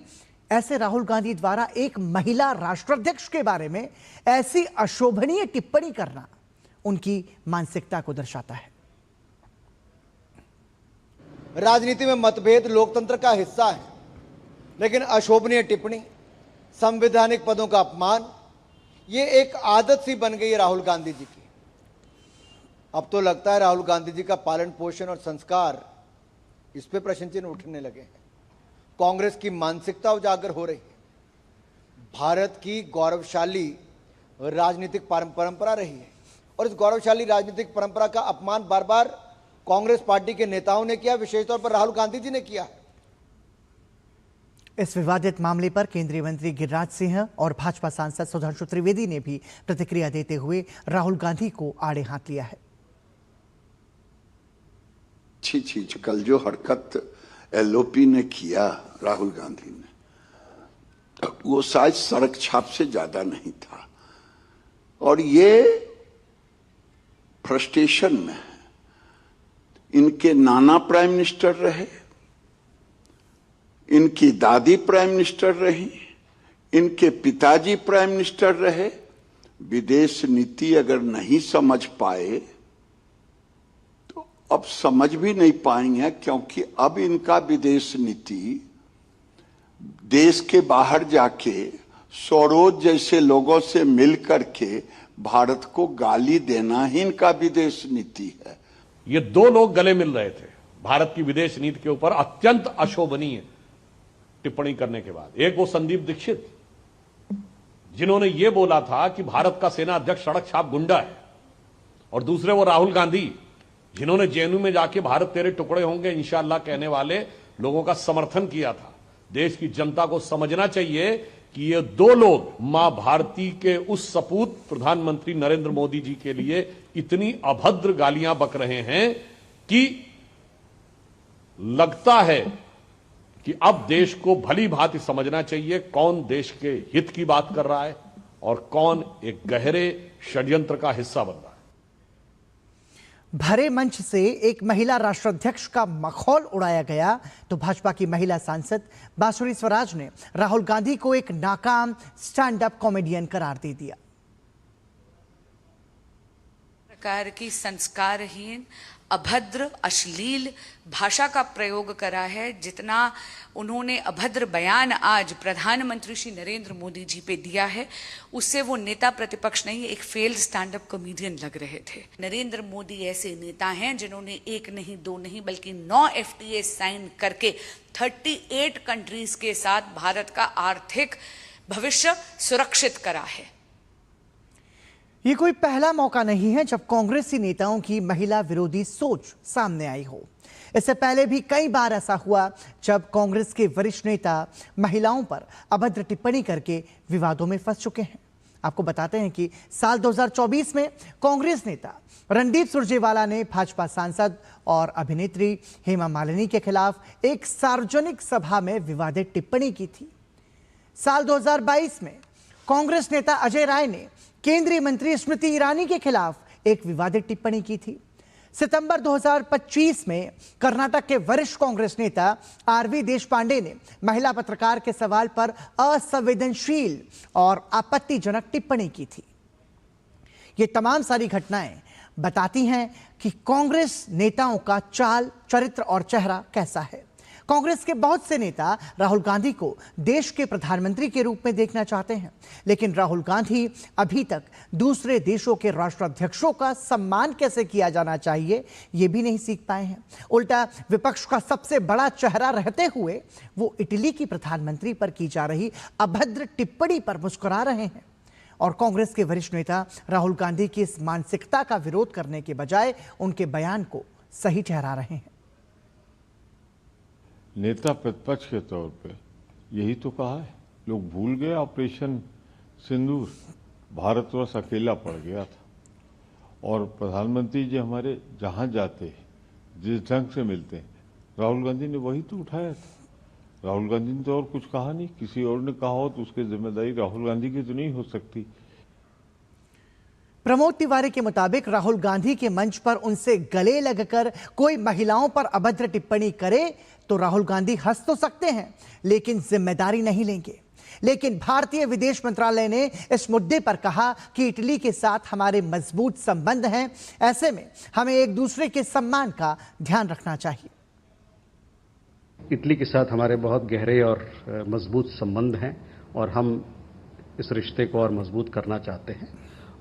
ऐसे राहुल गांधी द्वारा एक महिला राष्ट्राध्यक्ष के बारे में ऐसी अशोभनीय टिप्पणी करना उनकी मानसिकता को दर्शाता है। राजनीति में मतभेद लोकतंत्र का हिस्सा है, लेकिन अशोभनीय टिप्पणी, संवैधानिक पदों का अपमान, ये एक आदत सी बन गई है राहुल गांधी जी की। अब तो लगता है राहुल गांधी जी का पालन पोषण और संस्कार, इस पे प्रश्न चिन्ह उठने लगे हैं। कांग्रेस की मानसिकता उजागर हो रही है। भारत की गौरवशाली राजनीतिक परंपरा रही है और इस गौरवशाली राजनीतिक परंपरा का अपमान बार बार कांग्रेस पार्टी के नेताओं ने किया, विशेष तौर पर राहुल गांधी जी ने किया। इस विवादित मामले पर केंद्रीय मंत्री गिरिराज सिंह और भाजपा सांसद सुधांशु त्रिवेदी ने भी प्रतिक्रिया देते हुए राहुल गांधी को आड़े हाथ लिया है। चीज कल जो हरकत एलओपी ने किया राहुल गांधी ने, वो शायद सड़क छाप से ज्यादा नहीं था और ये फ्रस्ट्रेशन में है। इनके नाना प्राइम मिनिस्टर रहे, इनकी दादी प्राइम मिनिस्टर रही, इनके पिताजी प्राइम मिनिस्टर रहे। विदेश नीति अगर नहीं समझ पाए तो अब समझ भी नहीं पाएंगे, क्योंकि अब इनका विदेश नीति देश के बाहर जाके सरोज जैसे लोगों से मिल करके भारत को गाली देना ही इनका विदेश नीति है। ये दो लोग गले मिल रहे थे भारत की विदेश नीति के ऊपर अत्यंत अशोभनीय टिप्पणी करने के बाद। एक वो संदीप दीक्षित, जिन्होंने ये बोला था कि भारत का सेना अध्यक्ष सड़क छाप गुंडा है, और दूसरे वो राहुल गांधी, जिन्होंने जेएनयू में जाके भारत तेरे टुकड़े होंगे इंशाअल्लाह कहने वाले लोगों का समर्थन किया था। देश की जनता को समझना चाहिए कि ये दो लोग मां भारती के उस सपूत प्रधानमंत्री नरेंद्र मोदी जी के लिए इतनी अभद्र गालियां बक रहे हैं कि लगता है कि अब देश को भली भांति समझना चाहिए कौन देश के हित की बात कर रहा है और कौन एक गहरे षड्यंत्र का हिस्सा बन रहा है। भरे मंच से एक महिला राष्ट्राध्यक्ष का मखौल उड़ाया गया तो भाजपा की महिला सांसद बांसुरी स्वराज ने राहुल गांधी को एक नाकाम स्टैंड अप कॉमेडियन करार दे दिया। प्रकार की संस्कारहीन, अभद्र, अश्लील भाषा का प्रयोग करा है। जितना उन्होंने अभद्र बयान आज प्रधानमंत्री श्री नरेंद्र मोदी जी पे दिया है, उससे वो नेता प्रतिपक्ष नहीं, एक फेल्ड स्टैंड अप कॉमेडियन लग रहे थे। नरेंद्र मोदी ऐसे नेता हैं जिन्होंने एक नहीं, दो नहीं, बल्कि 9 FTA साइन करके 38 कंट्रीज के साथ भारत का आर्थिक भविष्य सुरक्षित करा है। ये कोई पहला मौका नहीं है जब कांग्रेसी नेताओं की महिला विरोधी सोच सामने आई हो। इससे पहले भी कई बार ऐसा हुआ जब कांग्रेस के वरिष्ठ नेता महिलाओं पर अभद्र टिप्पणी करके विवादों में फंस चुके हैं। आपको बताते हैं कि साल 2024 में कांग्रेस नेता रणदीप सुरजेवाला ने भाजपा सांसद और अभिनेत्री हेमा मालिनी के खिलाफ एक सार्वजनिक सभा में विवादित टिप्पणी की थी। साल 2022 में कांग्रेस नेता अजय राय ने केंद्रीय मंत्री स्मृति ईरानी के खिलाफ एक विवादित टिप्पणी की थी। सितंबर 2025 में कर्नाटक के वरिष्ठ कांग्रेस नेता आरवी देशपांडे ने महिला पत्रकार के सवाल पर असंवेदनशील और आपत्तिजनक टिप्पणी की थी। ये तमाम सारी घटनाएं बताती हैं कि कांग्रेस नेताओं का चाल, चरित्र और चेहरा कैसा है। कांग्रेस के बहुत से नेता राहुल गांधी को देश के प्रधानमंत्री के रूप में देखना चाहते हैं, लेकिन राहुल गांधी अभी तक दूसरे देशों के राष्ट्राध्यक्षों का सम्मान कैसे किया जाना चाहिए ये भी नहीं सीख पाए हैं। उल्टा विपक्ष का सबसे बड़ा चेहरा रहते हुए वो इटली की प्रधानमंत्री पर की जा रही अभद्र टिप्पणी पर मुस्कुरा रहे हैं और कांग्रेस के वरिष्ठ नेता राहुल गांधी की इस मानसिकता का विरोध करने के बजाय उनके बयान को सही ठहरा रहे हैं। नेता प्रतिपक्ष के तौर पे यही तो कहा है। लोग भूल गए ऑपरेशन सिंदूर, भारतवर्ष अकेला पड़ गया था और प्रधानमंत्री जी हमारे जहां जाते हैं, जिस ढंग से मिलते हैं, राहुल गांधी ने वही तो उठाया था। राहुल गांधी ने तो और कुछ कहा नहीं, किसी और ने कहा हो तो उसकी जिम्मेदारी राहुल गांधी की तो नहीं हो सकती। प्रमोद तिवारी के मुताबिक राहुल गांधी के मंच पर उनसे गले लगकर कोई महिलाओं पर अभद्र टिप्पणी करे तो राहुल गांधी हंस तो सकते हैं लेकिन जिम्मेदारी नहीं लेंगे। लेकिन भारतीय विदेश मंत्रालय ने इस मुद्दे पर कहा कि इटली के साथ हमारे मजबूत संबंध हैं, ऐसे में हमें एक दूसरे के सम्मान का ध्यान रखना चाहिए। इटली के साथ हमारे बहुत गहरे और मजबूत संबंध हैं और हम इस रिश्ते को और मजबूत करना चाहते हैं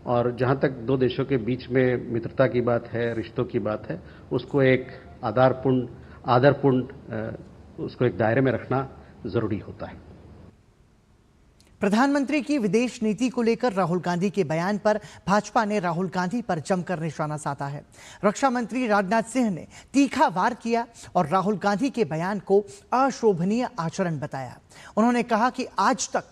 और जहां तक दो देशों के बीच में मित्रता की बात है, रिश्तों की बात है, उसको एक आदरपूर्ण उसको एक दायरे में रखना जरूरी होता है। प्रधानमंत्री की विदेश नीति को लेकर राहुल गांधी के बयान पर भाजपा ने राहुल गांधी पर जमकर निशाना साधा है। रक्षा मंत्री राजनाथ सिंह ने तीखा वार किया और राहुल गांधी के बयान को अशोभनीय आचरण बताया। उन्होंने कहा कि आज तक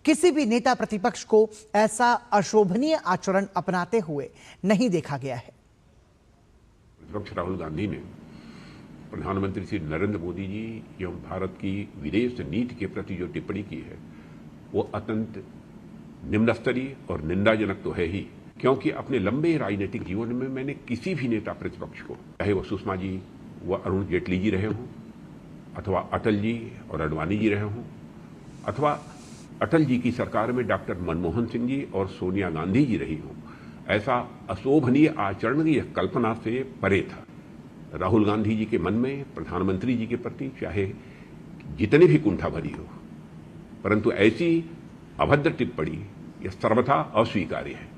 किसी भी नेता प्रतिपक्ष को ऐसा अशोभनीय आचरण अपनाते हुए नहीं देखा गया है। विपक्ष राहुल गांधी ने प्रधानमंत्री श्री नरेंद्र मोदी जी एवं भारत की विदेश नीति के प्रति जो टिप्पणी की है वो अत्यंत निम्न स्तरीय और निंदाजनक तो है ही, क्योंकि अपने लंबे राजनीतिक जीवन में मैंने किसी भी नेता प्रतिपक्ष को, चाहे वो सुषमा जी व अरुण जेटली जी रहे हों अथवा अटल जी और अडवाणी जी रहे हों अथवा अटल जी की सरकार में डॉक्टर मनमोहन सिंह जी और सोनिया गांधी जी रही हों, ऐसा अशोभनीय आचरण की कल्पना से परे था। राहुल गांधी जी के मन में प्रधानमंत्री जी के प्रति चाहे जितनी भी कुंठा भरी हो, परंतु ऐसी अभद्र टिप्पणी यह सर्वथा अस्वीकार्य है।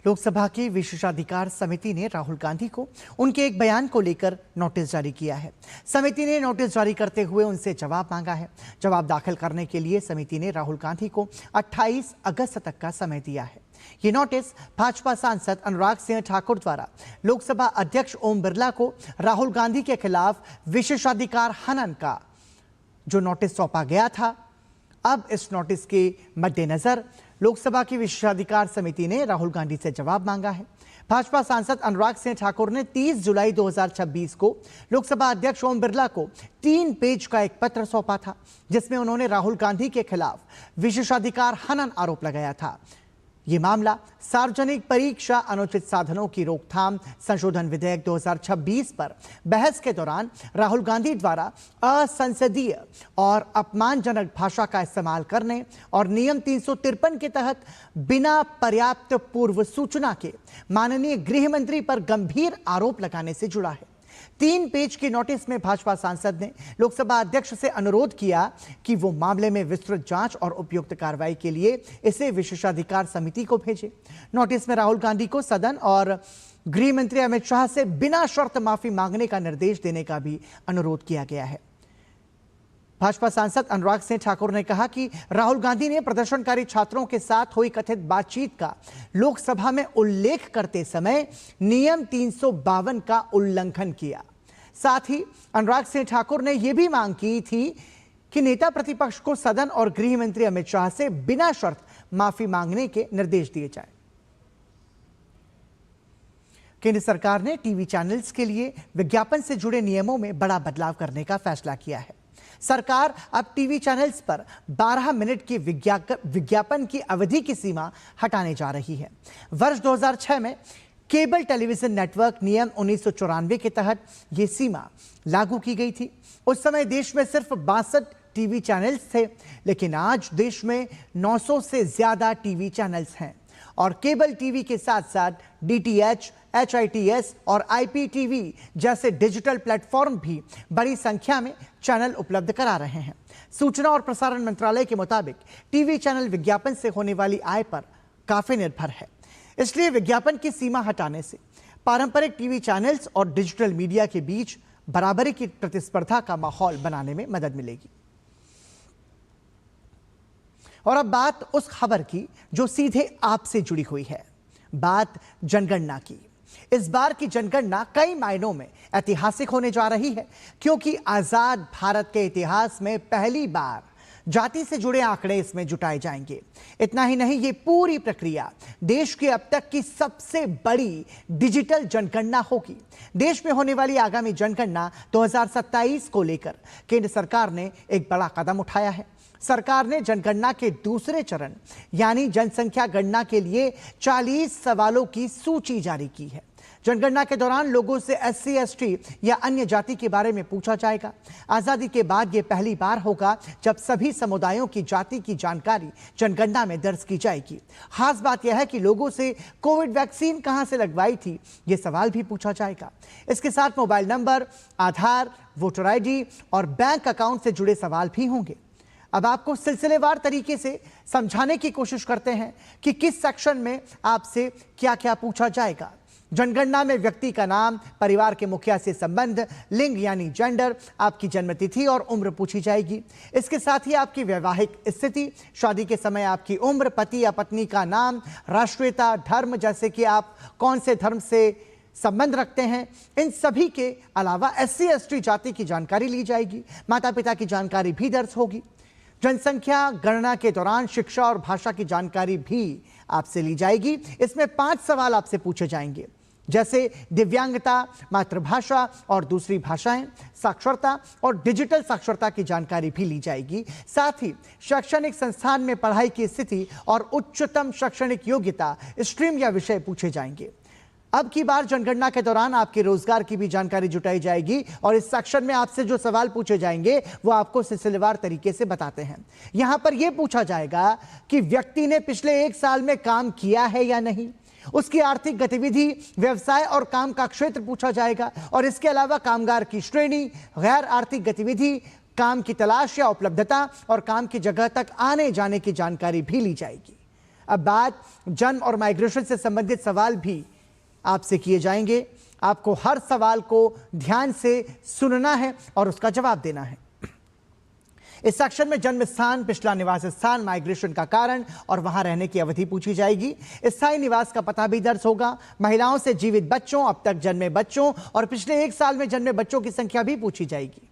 लोकसभा की विशेषाधिकार समिति ने राहुल गांधी को उनके एक बयान को लेकर नोटिस जारी किया है। समिति ने नोटिस जारी करते हुए उनसे जवाब मांगा है। जवाब दाखिल करने के लिए समिति ने राहुल गांधी को 28 अगस्त तक का समय दिया है। ये नोटिस भाजपा सांसद अनुराग सिंह ठाकुर द्वारा लोकसभा अध्यक्ष ओम बिरला को राहुल गांधी के खिलाफ विशेषाधिकार हनन का जो नोटिस सौंपा गया था, अब इस नोटिस के मद्देनजर लोकसभा की विशेषाधिकार समिति ने राहुल गांधी से जवाब मांगा है। भाजपा सांसद अनुराग सिंह ठाकुर ने 30 जुलाई 2026 को लोकसभा अध्यक्ष ओम बिरला को 3 पेज का एक पत्र सौंपा था, जिसमें उन्होंने राहुल गांधी के खिलाफ विशेषाधिकार हनन आरोप लगाया था। ये मामला सार्वजनिक परीक्षा अनुचित साधनों की रोकथाम संशोधन विधेयक 2026 पर बहस के दौरान राहुल गांधी द्वारा असंसदीय और अपमानजनक भाषा का इस्तेमाल करने और नियम 353 के तहत बिना पर्याप्त पूर्व सूचना के माननीय गृह मंत्री पर गंभीर आरोप लगाने से जुड़ा है। 3 पेज के नोटिस में भाजपा सांसद ने लोकसभा अध्यक्ष से अनुरोध किया कि वो मामले में विस्तृत जांच और उपयुक्त कार्रवाई के लिए इसे विशेषाधिकार समिति को भेजे। नोटिस में राहुल गांधी को सदन और गृह मंत्री अमित शाह से बिना शर्त माफी मांगने का निर्देश देने का भी अनुरोध किया गया है। भाजपा सांसद अनुराग सिंह ठाकुर ने कहा कि राहुल गांधी ने प्रदर्शनकारी छात्रों के साथ हुई कथित बातचीत का लोकसभा में उल्लेख करते समय नियम 352 का उल्लंघन किया। साथ ही अनुराग सिंह ठाकुर ने यह भी मांग की थी कि नेता प्रतिपक्ष को सदन और गृह मंत्री अमित शाह से बिना शर्त माफी मांगने के निर्देश दिए जाए। केंद्र सरकार ने टीवी चैनल्स के लिए विज्ञापन से जुड़े नियमों में बड़ा बदलाव करने का फैसला किया है। सरकार अब टीवी चैनल्स पर 12 मिनट के विज्ञापन की अवधि की सीमा हटाने जा रही है। वर्ष 2006 में केबल टेलीविजन नेटवर्क नियम 1994 के तहत यह सीमा लागू की गई थी। उस समय देश में सिर्फ 62 टीवी चैनल्स थे, लेकिन आज देश में 900 से ज्यादा टीवी चैनल्स हैं और केबल टीवी के साथ साथ DTH, HITS और IPTV जैसे डिजिटल प्लेटफॉर्म भी बड़ी संख्या में चैनल उपलब्ध करा रहे हैं। सूचना और प्रसारण मंत्रालय के मुताबिक टीवी चैनल विज्ञापन से होने वाली आय पर काफी निर्भर है, इसलिए विज्ञापन की सीमा हटाने से पारंपरिक टीवी चैनल्स और डिजिटल मीडिया के बीच बराबरी की प्रतिस्पर्धा का माहौल बनाने में मदद मिलेगी। और अब बात उस खबर की जो सीधे आपसे जुड़ी हुई है, बात जनगणना की। इस बार की जनगणना कई मायनों में ऐतिहासिक होने जा रही है, क्योंकि आजाद भारत के इतिहास में पहली बार जाति से जुड़े आंकड़े इसमें जुटाए जाएंगे। इतना ही नहीं, ये पूरी प्रक्रिया देश की अब तक की सबसे बड़ी डिजिटल जनगणना होगी। देश में होने वाली आगामी जनगणना 2027 को लेकर केंद्र सरकार ने एक बड़ा कदम उठाया है। सरकार ने जनगणना के दूसरे चरण यानी जनसंख्या गणना के लिए 40 सवालों की सूची जारी की है। जनगणना के दौरान लोगों से SC, ST या अन्य जाति के बारे में पूछा जाएगा। आजादी के बाद यह पहली बार होगा जब सभी समुदायों की जाति की जानकारी जनगणना में दर्ज की जाएगी। खास बात यह है कि लोगों से कोविड वैक्सीन कहां से लगवाई थी, यह सवाल भी पूछा जाएगा। इसके साथ मोबाइल नंबर, आधार, वोटर ID और बैंक अकाउंट से जुड़े सवाल भी होंगे। अब आपको सिलसिलेवार तरीके से समझाने की कोशिश करते हैं कि किस सेक्शन में आपसे क्या क्या पूछा जाएगा। जनगणना में व्यक्ति का नाम, परिवार के मुखिया से संबंध, लिंग यानी जेंडर, आपकी जन्मतिथि और उम्र पूछी जाएगी। इसके साथ ही आपकी वैवाहिक स्थिति, शादी के समय आपकी उम्र, पति या पत्नी का नाम, राष्ट्रीयता, धर्म जैसे कि आप कौन से धर्म से संबंध रखते हैं, इन सभी के अलावा SC, ST जाति की जानकारी ली जाएगी। माता पिता की जानकारी भी दर्ज होगी। जनसंख्या गणना के दौरान शिक्षा और भाषा की जानकारी भी आपसे ली जाएगी। इसमें 5 सवाल आपसे पूछे जाएंगे, जैसे दिव्यांगता, मातृभाषा और दूसरी भाषाएं, साक्षरता और डिजिटल साक्षरता की जानकारी भी ली जाएगी। साथ ही शैक्षणिक संस्थान में पढ़ाई की स्थिति और उच्चतम शैक्षणिक योग्यता, स्ट्रीम या विषय पूछे जाएंगे। अब की बार जनगणना के दौरान आपके रोजगार की भी जानकारी जुटाई जाएगी और इस सेक्शन में आपसे जो सवाल पूछे जाएंगे वो आपको सिलसिलेवार तरीके से बताते हैं। यहां पर यह पूछा जाएगा कि व्यक्ति ने पिछले 1 साल में काम किया है या नहीं, उसकी आर्थिक गतिविधि, व्यवसाय और काम का क्षेत्र पूछा जाएगा और इसके अलावा कामगार की श्रेणी, गैर आर्थिक गतिविधि, काम की तलाश या उपलब्धता और काम की जगह तक आने जाने की जानकारी भी ली जाएगी। अब बात जन्म और माइग्रेशन से संबंधित सवाल भी आपसे किए जाएंगे। आपको हर सवाल को ध्यान से सुनना है और उसका जवाब देना है। इस सेक्शन में जन्म स्थान, पिछला निवास स्थान, माइग्रेशन का कारण और वहां रहने की अवधि पूछी जाएगी। स्थायी निवास का पता भी दर्ज होगा। महिलाओं से जीवित बच्चों, अब तक जन्मे बच्चों और पिछले 1 साल में जन्मे बच्चों की संख्या भी पूछी जाएगी।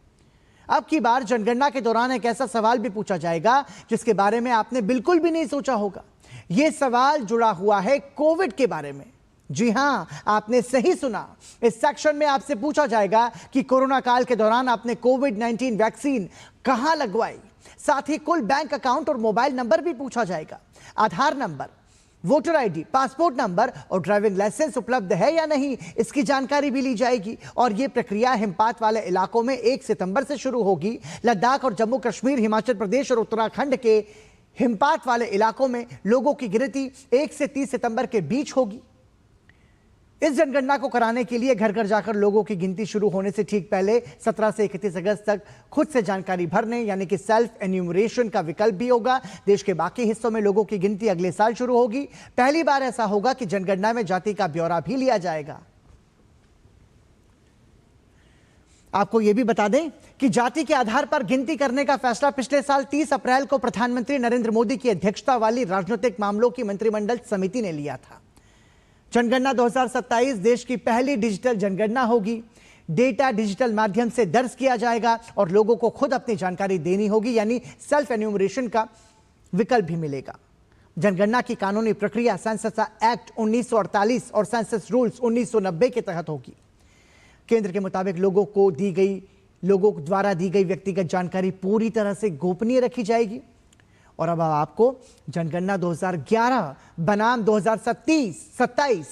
अब की बार जनगणना के दौरान एक ऐसा सवाल भी पूछा जाएगा जिसके बारे में आपने बिल्कुल भी नहीं सोचा होगा। यह सवाल जुड़ा हुआ है कोविड के बारे में। जी हां, आपने सही सुना। इस सेक्शन में आपसे पूछा जाएगा कि कोरोना काल के दौरान आपने कोविड-19 वैक्सीन कहां लगवाई। साथ ही कुल बैंक अकाउंट और मोबाइल नंबर भी पूछा जाएगा। Aadhaar number, voter ID, passport number और ड्राइविंग लाइसेंस उपलब्ध है या नहीं, इसकी जानकारी भी ली जाएगी। और यह प्रक्रिया हिमपात वाले इलाकों में 1 सितंबर से शुरू होगी। लद्दाख और जम्मू कश्मीर, हिमाचल प्रदेश और उत्तराखंड के हिमपात वाले इलाकों में लोगों की गिनती 1 से 30 सितंबर के बीच होगी। इस जनगणना को कराने के लिए घर घर जाकर लोगों की गिनती शुरू होने से ठीक पहले 17 से 31 अगस्त तक खुद से जानकारी भरने यानी कि सेल्फ एन्यूमरेशन का विकल्प भी होगा। देश के बाकी हिस्सों में लोगों की गिनती अगले साल शुरू होगी। पहली बार ऐसा होगा कि जनगणना में जाति का ब्यौरा भी लिया जाएगा। आपको यह भी बता दें कि जाति के आधार पर गिनती करने का फैसला पिछले साल 30 अप्रैल को प्रधानमंत्री नरेंद्र मोदी की अध्यक्षता वाली राजनीतिक मामलों की मंत्रिमंडल समिति ने लिया था। जनगणना 2027 देश की पहली डिजिटल जनगणना होगी। डेटा डिजिटल माध्यम से दर्ज किया जाएगा और लोगों को खुद अपनी जानकारी देनी होगी, यानी सेल्फ एन्यूमरेशन का विकल्प भी मिलेगा। जनगणना की कानूनी प्रक्रिया सेंसस एक्ट 1948 और सेंसस रूल्स 1990 के तहत होगी। केंद्र के मुताबिक लोगों द्वारा दी गई व्यक्तिगत जानकारी पूरी तरह से गोपनीय रखी जाएगी। और अब आपको जनगणना 2011 बनाम 2027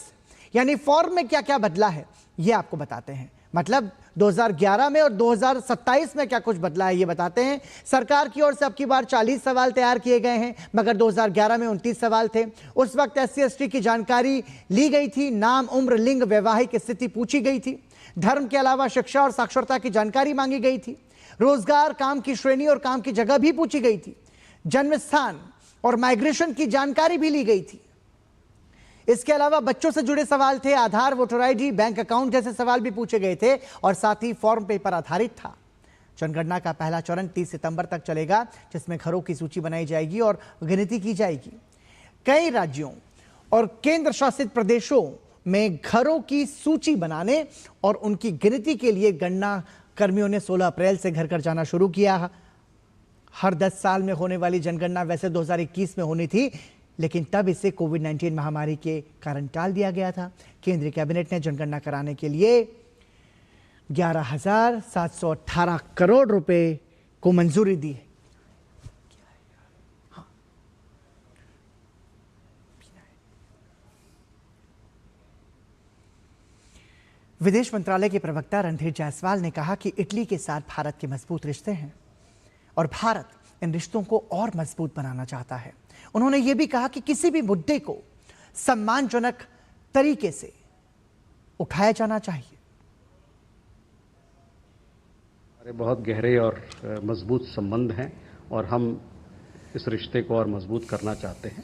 यानी फॉर्म में क्या क्या बदला है ये आपको बताते हैं। मतलब 2011 में और 2027 में क्या कुछ बदला है ये बताते हैं। सरकार की ओर से अब की बार 40 सवाल तैयार किए गए हैं, मगर 2011 में 29 सवाल थे। उस वक्त SC/ST की जानकारी ली गई थी, नाम, उम्र, लिंग, वैवाहिक स्थिति पूछी गई थी। धर्म के अलावा शिक्षा और साक्षरता की जानकारी मांगी गई थी। रोजगार, काम की श्रेणी और काम की जगह भी पूछी गई थी। जन्म स्थान और माइग्रेशन की जानकारी भी ली गई थी। इसके अलावा बच्चों से जुड़े सवाल थे, आधार, वोटर ID, बैंक अकाउंट जैसे सवाल भी पूछे गए थे और साथ ही फॉर्म पेपर आधारित था। जनगणना का पहला चरण 30 सितंबर तक चलेगा, जिसमें घरों की सूची बनाई जाएगी और गिनती की जाएगी। कई राज्यों और केंद्र शासित प्रदेशों में घरों की सूची बनाने और उनकी गिनती के लिए गणना कर्मियों ने 16 अप्रैल से घर घर जाना शुरू किया। हर 10 साल में होने वाली जनगणना वैसे 2021 में होनी थी, लेकिन तब इसे कोविड-19 महामारी के कारण टाल दिया गया था। केंद्रीय कैबिनेट ने जनगणना कराने के लिए 11,718 करोड़ रुपए को मंजूरी दी है। विदेश मंत्रालय के प्रवक्ता रणधीर जायसवाल ने कहा कि इटली के साथ भारत के मजबूत रिश्ते हैं और भारत इन रिश्तों को और मजबूत बनाना चाहता है। उन्होंने ये भी कहा कि किसी भी मुद्दे को सम्मानजनक तरीके से उठाया जाना चाहिए। हमारे बहुत गहरे और मजबूत संबंध हैं और हम इस रिश्ते को और मजबूत करना चाहते हैं।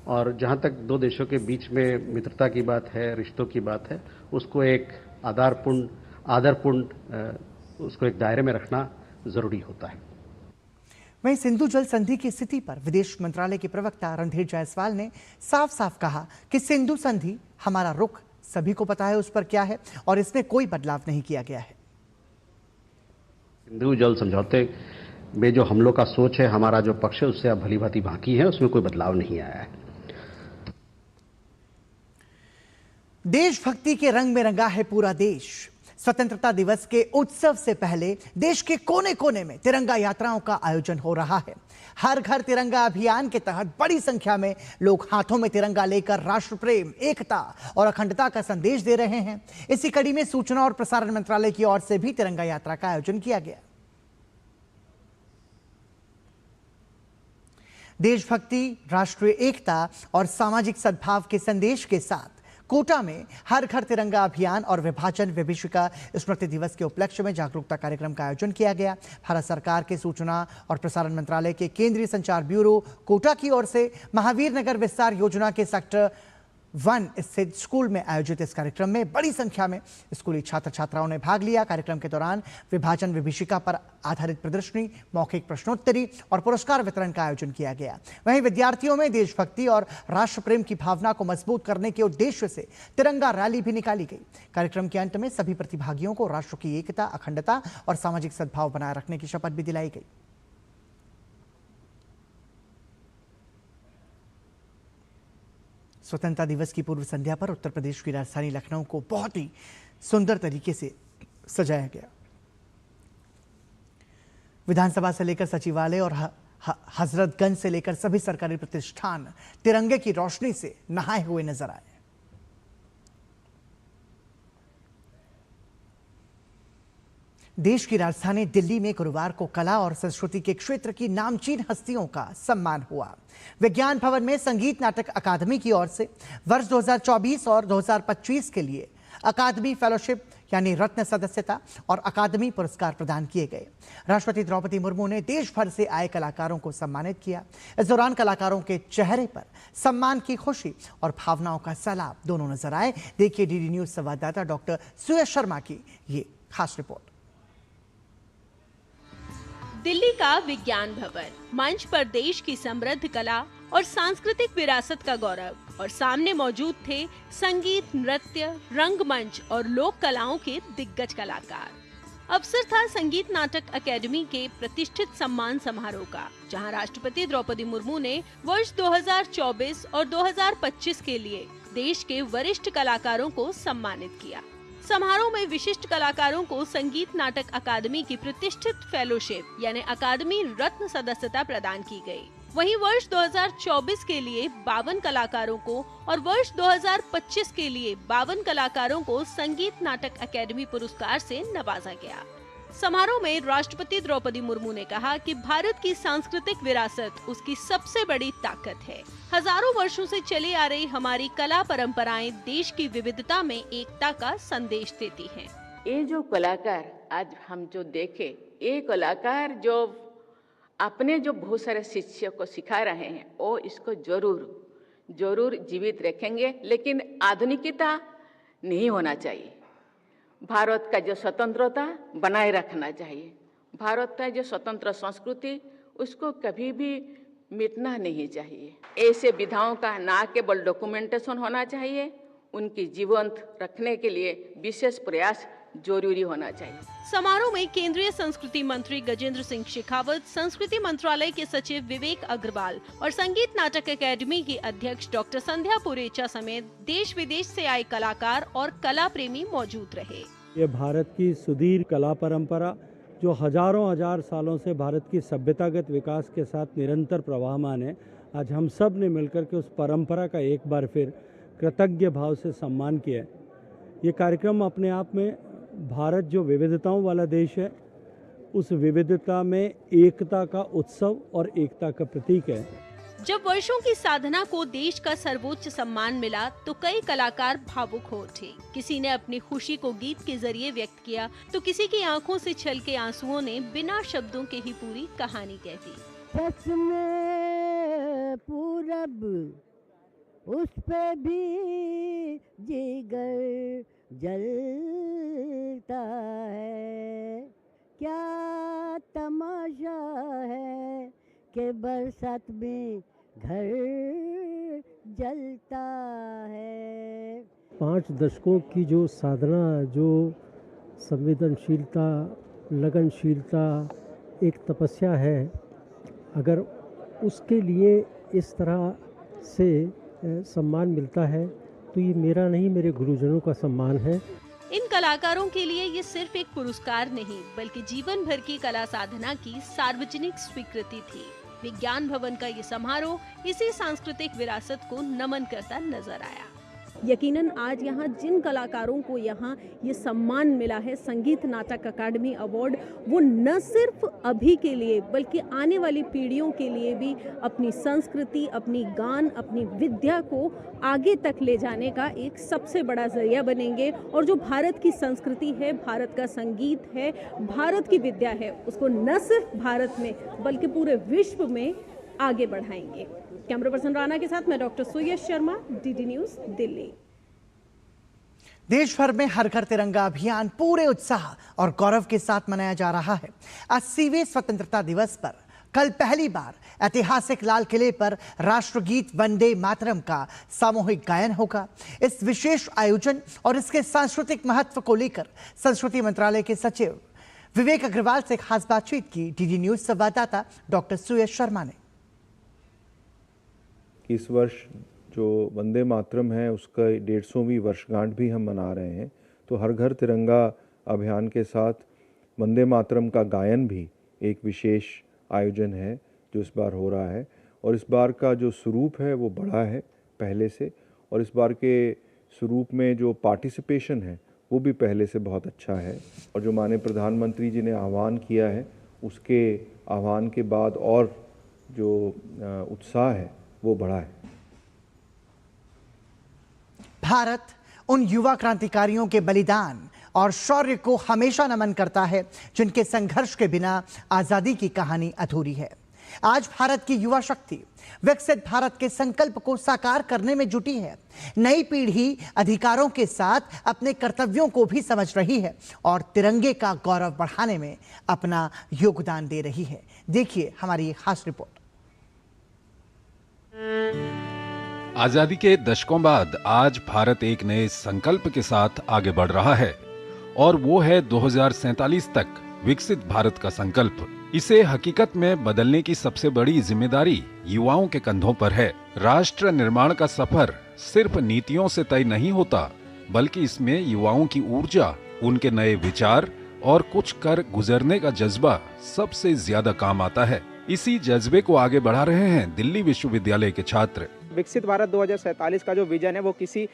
और जहां तक दो देशों के बीच में मित्रता की बात है, रिश्तों की बात है, उसको एक आदरपूर्ण उसको एक दायरे में रखना जरूरी होता है। वहीं सिंधु जल संधि की स्थिति पर विदेश मंत्रालय के प्रवक्ता रणधीर जायसवाल ने साफ साफ कहा कि सिंधु संधि हमारा रुख सभी को पता है उस पर क्या है और इसमें कोई बदलाव नहीं किया गया है। सिंधु जल समझौते में जो हम लोग का सोच है, हमारा जो पक्ष है, उससे अब भली भांति बाकी है, उसमें कोई बदलाव नहीं आया है। देशभक्ति के रंग में रंगा है पूरा देश। स्वतंत्रता दिवस के उत्सव से पहले देश के कोने कोने में तिरंगा यात्राओं का आयोजन हो रहा है। हर घर तिरंगा अभियान के तहत बड़ी संख्या में लोग हाथों में तिरंगा लेकर राष्ट्र प्रेम, एकता और अखंडता का संदेश दे रहे हैं। इसी कड़ी में सूचना और प्रसारण मंत्रालय की ओर से भी तिरंगा यात्रा का आयोजन किया गया। देशभक्ति, राष्ट्रीय एकता और सामाजिक सद्भाव के संदेश के साथ कोटा में हर घर तिरंगा अभियान और विभाजन विभीषिका स्मृति दिवस के उपलक्ष्य में जागरूकता कार्यक्रम का आयोजन किया गया। भारत सरकार के सूचना और प्रसारण मंत्रालय के केंद्रीय संचार ब्यूरो कोटा की ओर से महावीर नगर विस्तार योजना के सेक्टर 1 स्थित स्कूल में आयोजित इस कार्यक्रम में बड़ी संख्या में स्कूली छात्र छात्राओं ने भाग लिया। कार्यक्रम के दौरान विभाजन विभीषिका पर आधारित प्रदर्शनी, मौखिक प्रश्नोत्तरी और पुरस्कार वितरण का आयोजन किया गया। वहीं विद्यार्थियों में देशभक्ति और राष्ट्र प्रेम की भावना को मजबूत करने के उद्देश्य से तिरंगा रैली भी निकाली गई। कार्यक्रम के अंत में सभी प्रतिभागियों को राष्ट्र की एकता, अखंडता और सामाजिक सद्भाव बनाए रखने की शपथ भी दिलाई गई। स्वतंत्रता दिवस की पूर्व संध्या पर उत्तर प्रदेश की राजधानी लखनऊ को बहुत ही सुंदर तरीके से सजाया गया। विधानसभा से लेकर सचिवालय और हजरतगंज से लेकर सभी सरकारी प्रतिष्ठान तिरंगे की रोशनी से नहाए हुए नजर आए। देश की राजधानी दिल्ली में गुरुवार को कला और संस्कृति के क्षेत्र की नामचीन हस्तियों का सम्मान हुआ। विज्ञान भवन में संगीत नाटक अकादमी की ओर से वर्ष 2024 और 2025 के लिए अकादमी फेलोशिप यानी रत्न सदस्यता और अकादमी पुरस्कार प्रदान किए गए। राष्ट्रपति द्रौपदी मुर्मू ने देश भर से आए कलाकारों को सम्मानित किया। इस दौरान कलाकारों के चेहरे पर सम्मान की खुशी और भावनाओं का सैलाब दोनों नजर आए। देखिए डीडी न्यूज संवाददाता डॉक्टर सुयश शर्मा की ये खास रिपोर्ट। दिल्ली का विज्ञान भवन मंच पर देश की समृद्ध कला और सांस्कृतिक विरासत का गौरव और सामने मौजूद थे संगीत, नृत्य, रंगमंच और लोक कलाओं के दिग्गज कलाकार। अवसर था संगीत नाटक अकेडमी के प्रतिष्ठित सम्मान समारोह का, जहां राष्ट्रपति द्रौपदी मुर्मू ने वर्ष 2024 और 2025 के लिए देश के वरिष्ठ कलाकारों को सम्मानित किया। समारोह में विशिष्ट कलाकारों को संगीत नाटक अकादमी की प्रतिष्ठित फेलोशिप यानी अकादमी रत्न सदस्यता प्रदान की गई। वहीं वर्ष 2024 के लिए 52 कलाकारों को और वर्ष 2025 के लिए 52 कलाकारों को संगीत नाटक अकेडमी पुरस्कार से नवाजा गया। समारोह में राष्ट्रपति द्रौपदी मुर्मू ने कहा कि भारत की सांस्कृतिक विरासत उसकी सबसे बड़ी ताकत है। हजारों वर्षों से चली आ रही हमारी कला परंपराएं देश की विविधता में एकता का संदेश देती हैं। ये जो कलाकार आज हम जो देखे, ये कलाकार जो अपने जो बहुत सारे शिष्यों को सिखा रहे हैं, वो इसको जरूर जीवित रखेंगे, लेकिन आधुनिकता नहीं होना चाहिए। भारत का जो स्वतंत्रता बनाए रखना चाहिए। भारत का जो स्वतंत्र संस्कृति, उसको कभी भी मिटना नहीं चाहिए। ऐसे विधाओं का ना केवल डॉक्यूमेंटेशन होना चाहिए, उनकी जीवंत रखने के लिए विशेष प्रयास जरूरी होना चाहिए। समारोह में केंद्रीय संस्कृति मंत्री गजेंद्र सिंह शेखावत, संस्कृति मंत्रालय के सचिव विवेक अग्रवाल और संगीत नाटक अकेडमी की अध्यक्ष डॉक्टर संध्या पुरेचा समेत देश विदेश से आए कलाकार और कला प्रेमी मौजूद रहे। ये भारत की सुदीर्घ कला परंपरा जो हजार सालों से भारत की सभ्यतागत विकास के साथ निरंतर प्रवाहमान है, आज हम सब ने मिलकर के उस परंपरा का एक बार फिर कृतज्ञ भाव से सम्मान किया। ये कार्यक्रम अपने आप में भारत जो विविधताओं वाला देश है, उस विविधता में एकता का उत्सव और एकता का प्रतीक है। जब वर्षों की साधना को देश का सर्वोच्च सम्मान मिला तो कई कलाकार भावुक हो उठे। किसी ने अपनी खुशी को गीत के जरिए व्यक्त किया तो किसी की आंखों से छलके आंसुओं ने बिना शब्दों के ही पूरी कहानी कह दी। पूरब उस पे भी जिगर जलता है, क्या तमाशा है कि बरसात में घर जलता है। 5 दशकों की जो साधना, जो संवेदनशीलता, लगनशीलता, एक तपस्या है, अगर उसके लिए इस तरह से सम्मान मिलता है तो ये मेरा नहीं, मेरे गुरुजनों का सम्मान है। इन कलाकारों के लिए ये सिर्फ एक पुरस्कार नहीं बल्कि जीवन भर की कला साधना की सार्वजनिक स्वीकृति थी। विज्ञान भवन का ये समारोह इसी सांस्कृतिक विरासत को नमन करता नजर आया। यकीनन आज यहाँ जिन कलाकारों को यहाँ ये सम्मान मिला है, संगीत नाटक अकादमी अवार्ड, वो न सिर्फ अभी के लिए बल्कि आने वाली पीढ़ियों के लिए भी अपनी संस्कृति, अपनी गान, अपनी विद्या को आगे तक ले जाने का एक सबसे बड़ा जरिया बनेंगे। और जो भारत की संस्कृति है, भारत का संगीत है, भारत की विद्या है, उसको न सिर्फ भारत में बल्कि पूरे विश्व में आगे बढ़ाएंगे। कैमरा पर्सन राणा के साथ मैं डॉक्टर सुयश शर्मा, डीडी न्यूज, दिल्ली। देश भर में हर घर तिरंगा अभियान पूरे उत्साह और गौरव के साथ मनाया जा रहा है। 80वें स्वतंत्रता दिवस पर कल पहली बार ऐतिहासिक लाल किले पर राष्ट्रगीत वंदे मातरम का सामूहिक गायन होगा। इस विशेष आयोजन और इसके सांस्कृतिक महत्व को लेकर संस्कृति मंत्रालय के सचिव विवेक अग्रवाल से खास बातचीत की डीडी न्यूज संवाददाता डॉक्टर सुयश शर्मा ने। इस वर्ष जो वंदे मातरम है उसका 150वीं वर्षगांठ भी हम मना रहे हैं, तो हर घर तिरंगा अभियान के साथ वंदे मातरम का गायन भी एक विशेष आयोजन है जो इस बार हो रहा है। और इस बार का जो स्वरूप है वो बड़ा है पहले से, और इस बार के स्वरूप में जो पार्टिसिपेशन है वो भी पहले से बहुत अच्छा है। और जो माननीय प्रधानमंत्री जी ने आह्वान किया है, उसके आह्वान के बाद और जो उत्साह है वो बढ़ा है। भारत उन युवा क्रांतिकारियों के बलिदान और शौर्य को हमेशा नमन करता है जिनके संघर्ष के बिना आजादी की कहानी अधूरी है। आज भारत की युवा शक्ति विकसित भारत के संकल्प को साकार करने में जुटी है। नई पीढ़ी अधिकारों के साथ अपने कर्तव्यों को भी समझ रही है और तिरंगे का गौरव बढ़ाने में अपना योगदान दे रही है। देखिए हमारी ये खास रिपोर्ट। आजादी के दशकों बाद आज भारत एक नए संकल्प के साथ आगे बढ़ रहा है और वो है 2047 तक विकसित भारत का संकल्प। इसे हकीकत में बदलने की सबसे बड़ी जिम्मेदारी युवाओं के कंधों पर है। राष्ट्र निर्माण का सफर सिर्फ नीतियों से तय नहीं होता, बल्कि इसमें युवाओं की ऊर्जा, उनके नए विचार और कुछ कर गुजरने का जज्बा सबसे ज्यादा काम आता है। इसी जज्बे को आगे बढ़ा रहे हैं दिल्ली विश्वविद्यालय के छात्र। विकसित भारत 2047 का जो विजन है वो किसी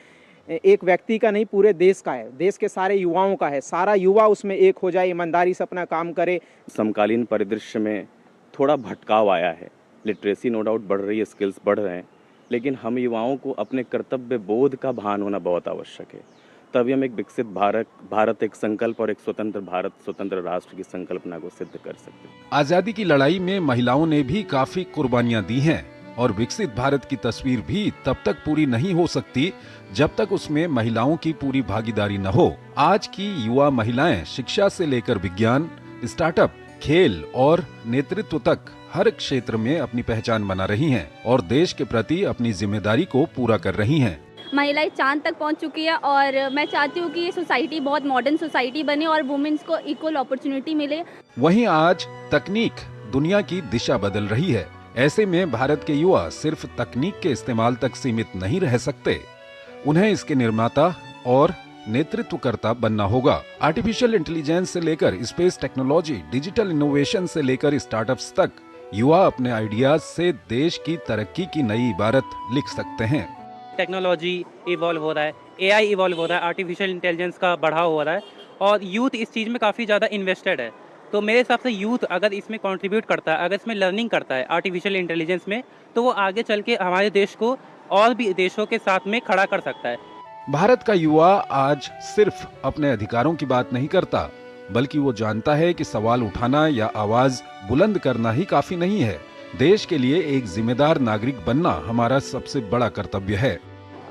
एक व्यक्ति का नहीं, पूरे देश का है, देश के सारे युवाओं का है। सारा युवा उसमें एक हो जाए, ईमानदारी से अपना काम करे। समकालीन परिदृश्य में थोड़ा भटकाव आया है, लिटरेसी नो डाउट बढ़ रही है, स्किल्स बढ़ रहे हैं, लेकिन हम युवाओं को अपने कर्तव्य बोध का भान होना बहुत आवश्यक है। तभी हम एक विकसित भारत एक संकल्प और एक स्वतंत्र भारत, स्वतंत्र राष्ट्र की संकल्पना को सिद्ध कर सकते हैं। आजादी की लड़ाई में महिलाओं ने भी काफी कुर्बानियां दी हैं और विकसित भारत की तस्वीर भी तब तक पूरी नहीं हो सकती जब तक उसमें महिलाओं की पूरी भागीदारी न हो। आज की युवा महिलाएं शिक्षा से लेकर विज्ञान, स्टार्टअप, खेल और नेतृत्व तक हर क्षेत्र में अपनी पहचान बना रही हैं और देश के प्रति अपनी जिम्मेदारी को पूरा कर रही हैं। महिलाएं चांद तक पहुंच चुकी है और मैं चाहती हूं कि ये सोसाइटी बहुत मॉडर्न सोसाइटी बने और वुमेन्स को इक्वल अपॉर्चुनिटी मिले। वहीं आज तकनीक दुनिया की दिशा बदल रही है। ऐसे में भारत के युवा सिर्फ तकनीक के इस्तेमाल तक सीमित नहीं रह सकते, उन्हें इसके निर्माता और नेतृत्वकर्ता बनना होगा। आर्टिफिशियल इंटेलिजेंस से लेकर स्पेस टेक्नोलॉजी, डिजिटल इनोवेशन से लेकर स्टार्टअप्स तक युवा अपने आइडियाज से देश की तरक्की की नई इबारत लिख सकते हैं। टेक्नोलॉजी इवॉल्व हो रहा है, एआई इवॉल्व हो रहा है, आर्टिफिशियल इंटेलिजेंस का बढ़ाव हो रहा है और यूथ इस चीज़ में काफ़ी ज़्यादा इन्वेस्टेड है। तो मेरे हिसाब से यूथ अगर इसमें कंट्रीब्यूट करता है, अगर इसमें लर्निंग करता है आर्टिफिशियल इंटेलिजेंस में, तो वो आगे चल के हमारे देश को और भी देशों के साथ में खड़ा कर सकता है। भारत का युवा आज सिर्फ अपने अधिकारों की बात नहीं करता, बल्कि वो जानता है कि सवाल उठाना या आवाज बुलंद करना ही काफी नहीं है। देश के लिए एक जिम्मेदार नागरिक बनना हमारा सबसे बड़ा कर्तव्य है।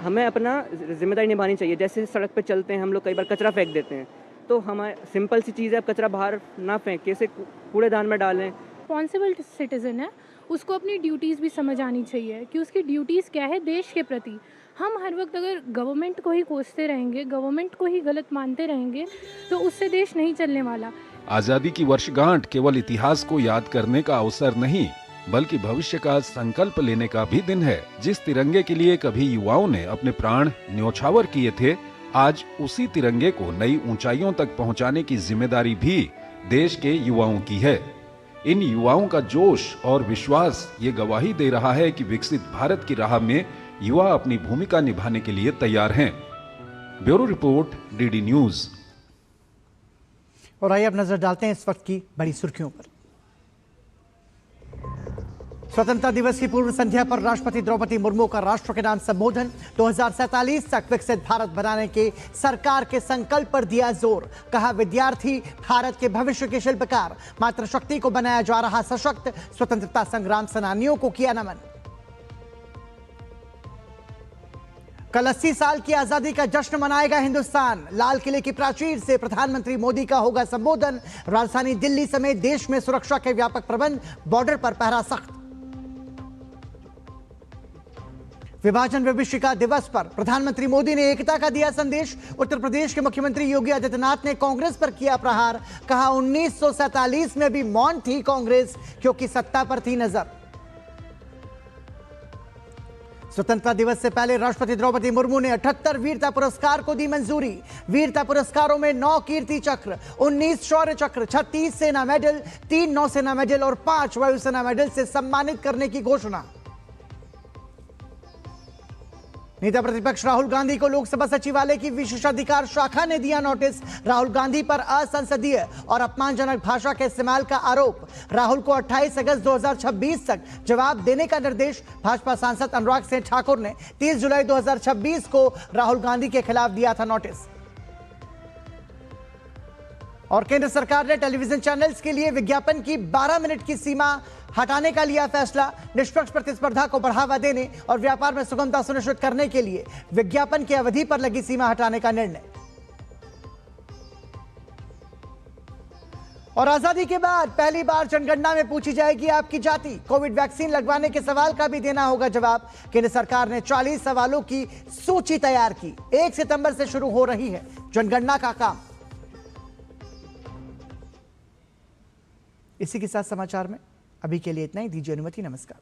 हमें अपना जिम्मेदारी निभानी चाहिए। जैसे सड़क पे चलते हैं हम लोग, कई बार कचरा फेंक देते हैं, तो हमारे सिंपल सी चीज़ है, कचरा बाहर ना फेंक, कैसे कूड़ेदान में डालें। रिस्पॉन्सिबल सिटीजन है, उसको अपनी ड्यूटीज़ भी समझ आनी चाहिए कि उसकी ड्यूटीज़ क्या है देश के प्रति। हम हर वक्त अगर गवर्नमेंट को ही कोसते रहेंगे, गवर्नमेंट को ही गलत मानते रहेंगे, तो उससे देश नहीं चलने वाला। आजादी की वर्षगांठ केवल इतिहास को याद करने का अवसर नहीं, बल्कि भविष्य का संकल्प लेने का भी दिन है। जिस तिरंगे के लिए कभी युवाओं ने अपने प्राण न्योछावर किए थे, आज उसी तिरंगे को नई ऊंचाइयों तक पहुंचाने की जिम्मेदारी भी देश के युवाओं की है। इन युवाओं का जोश और विश्वास ये गवाही दे रहा है कि विकसित भारत की राह में युवा अपनी भूमिका निभाने के लिए तैयार हैं। Bureau report, DD news. और आइए अब नजर डालते हैं इस वक्त की बड़ी सुर्खियों पर। स्वतंत्रता दिवस की पूर्व संध्या पर राष्ट्रपति द्रौपदी मुर्मू का राष्ट्र के नाम संबोधन। 2047 तक विकसित भारत बनाने के सरकार के संकल्प पर दिया जोर। कहा, विद्यार्थी भारत के भविष्य के शिल्पकार, मातृशक्ति को बनाया जा रहा सशक्त, स्वतंत्रता संग्राम सेनानियों को किया नमन। कल 80 साल की आजादी का जश्न मनाएगा हिंदुस्तान। लाल किले की प्राचीर से प्रधानमंत्री मोदी का होगा संबोधन। राजधानी दिल्ली समेत देश में सुरक्षा के व्यापक प्रबंध, बॉर्डर पर पहरा सख्त। विभाजन विभीषिका दिवस पर प्रधानमंत्री मोदी ने एकता का दिया संदेश। उत्तर प्रदेश के मुख्यमंत्री योगी आदित्यनाथ ने कांग्रेस पर किया प्रहार। कहा, 1947 में भी मौन थी कांग्रेस, क्योंकि सत्ता पर थी नजर। स्वतंत्रता दिवस से पहले राष्ट्रपति द्रौपदी मुर्मू ने 78 वीरता पुरस्कार को दी मंजूरी। वीरता पुरस्कारों में 9 कीर्ति चक्र, 19 शौर्य चक्र, 36 सेना मेडल, 3 नौसेना मेडल और 5 वायुसेना मेडल से सम्मानित करने की घोषणा। नेता प्रतिपक्ष राहुल गांधी को लोकसभा सचिवालय की विशेषाधिकार शाखा ने दिया नोटिस। राहुल गांधी पर असंसदीय और अपमानजनक भाषा के इस्तेमाल का आरोप। राहुल को 28 अगस्त 2026 तक जवाब देने का निर्देश। भाजपा सांसद अनुराग सिंह ठाकुर ने 30 जुलाई 2026 को राहुल गांधी के खिलाफ दिया था नोटिस। और केंद्र सरकार ने टेलीविजन चैनल्स के लिए विज्ञापन की 12 मिनट की सीमा हटाने का लिया फैसला। निष्पक्ष प्रतिस्पर्धा को बढ़ावा देने और व्यापार में सुगमता सुनिश्चित करने के लिए विज्ञापन की अवधि पर लगी सीमा हटाने का निर्णय। और आजादी के बाद पहली बार जनगणना में पूछी जाएगी आपकी जाति। कोविड वैक्सीन लगवाने के सवाल का भी देना होगा जवाब। केंद्र सरकार ने 40 सवालों की सूची तैयार की। 1 सितंबर से शुरू हो रही है जनगणना का काम। इसी के साथ समाचार में अभी के लिए इतना ही। दीजिए अनुमति। नमस्कार।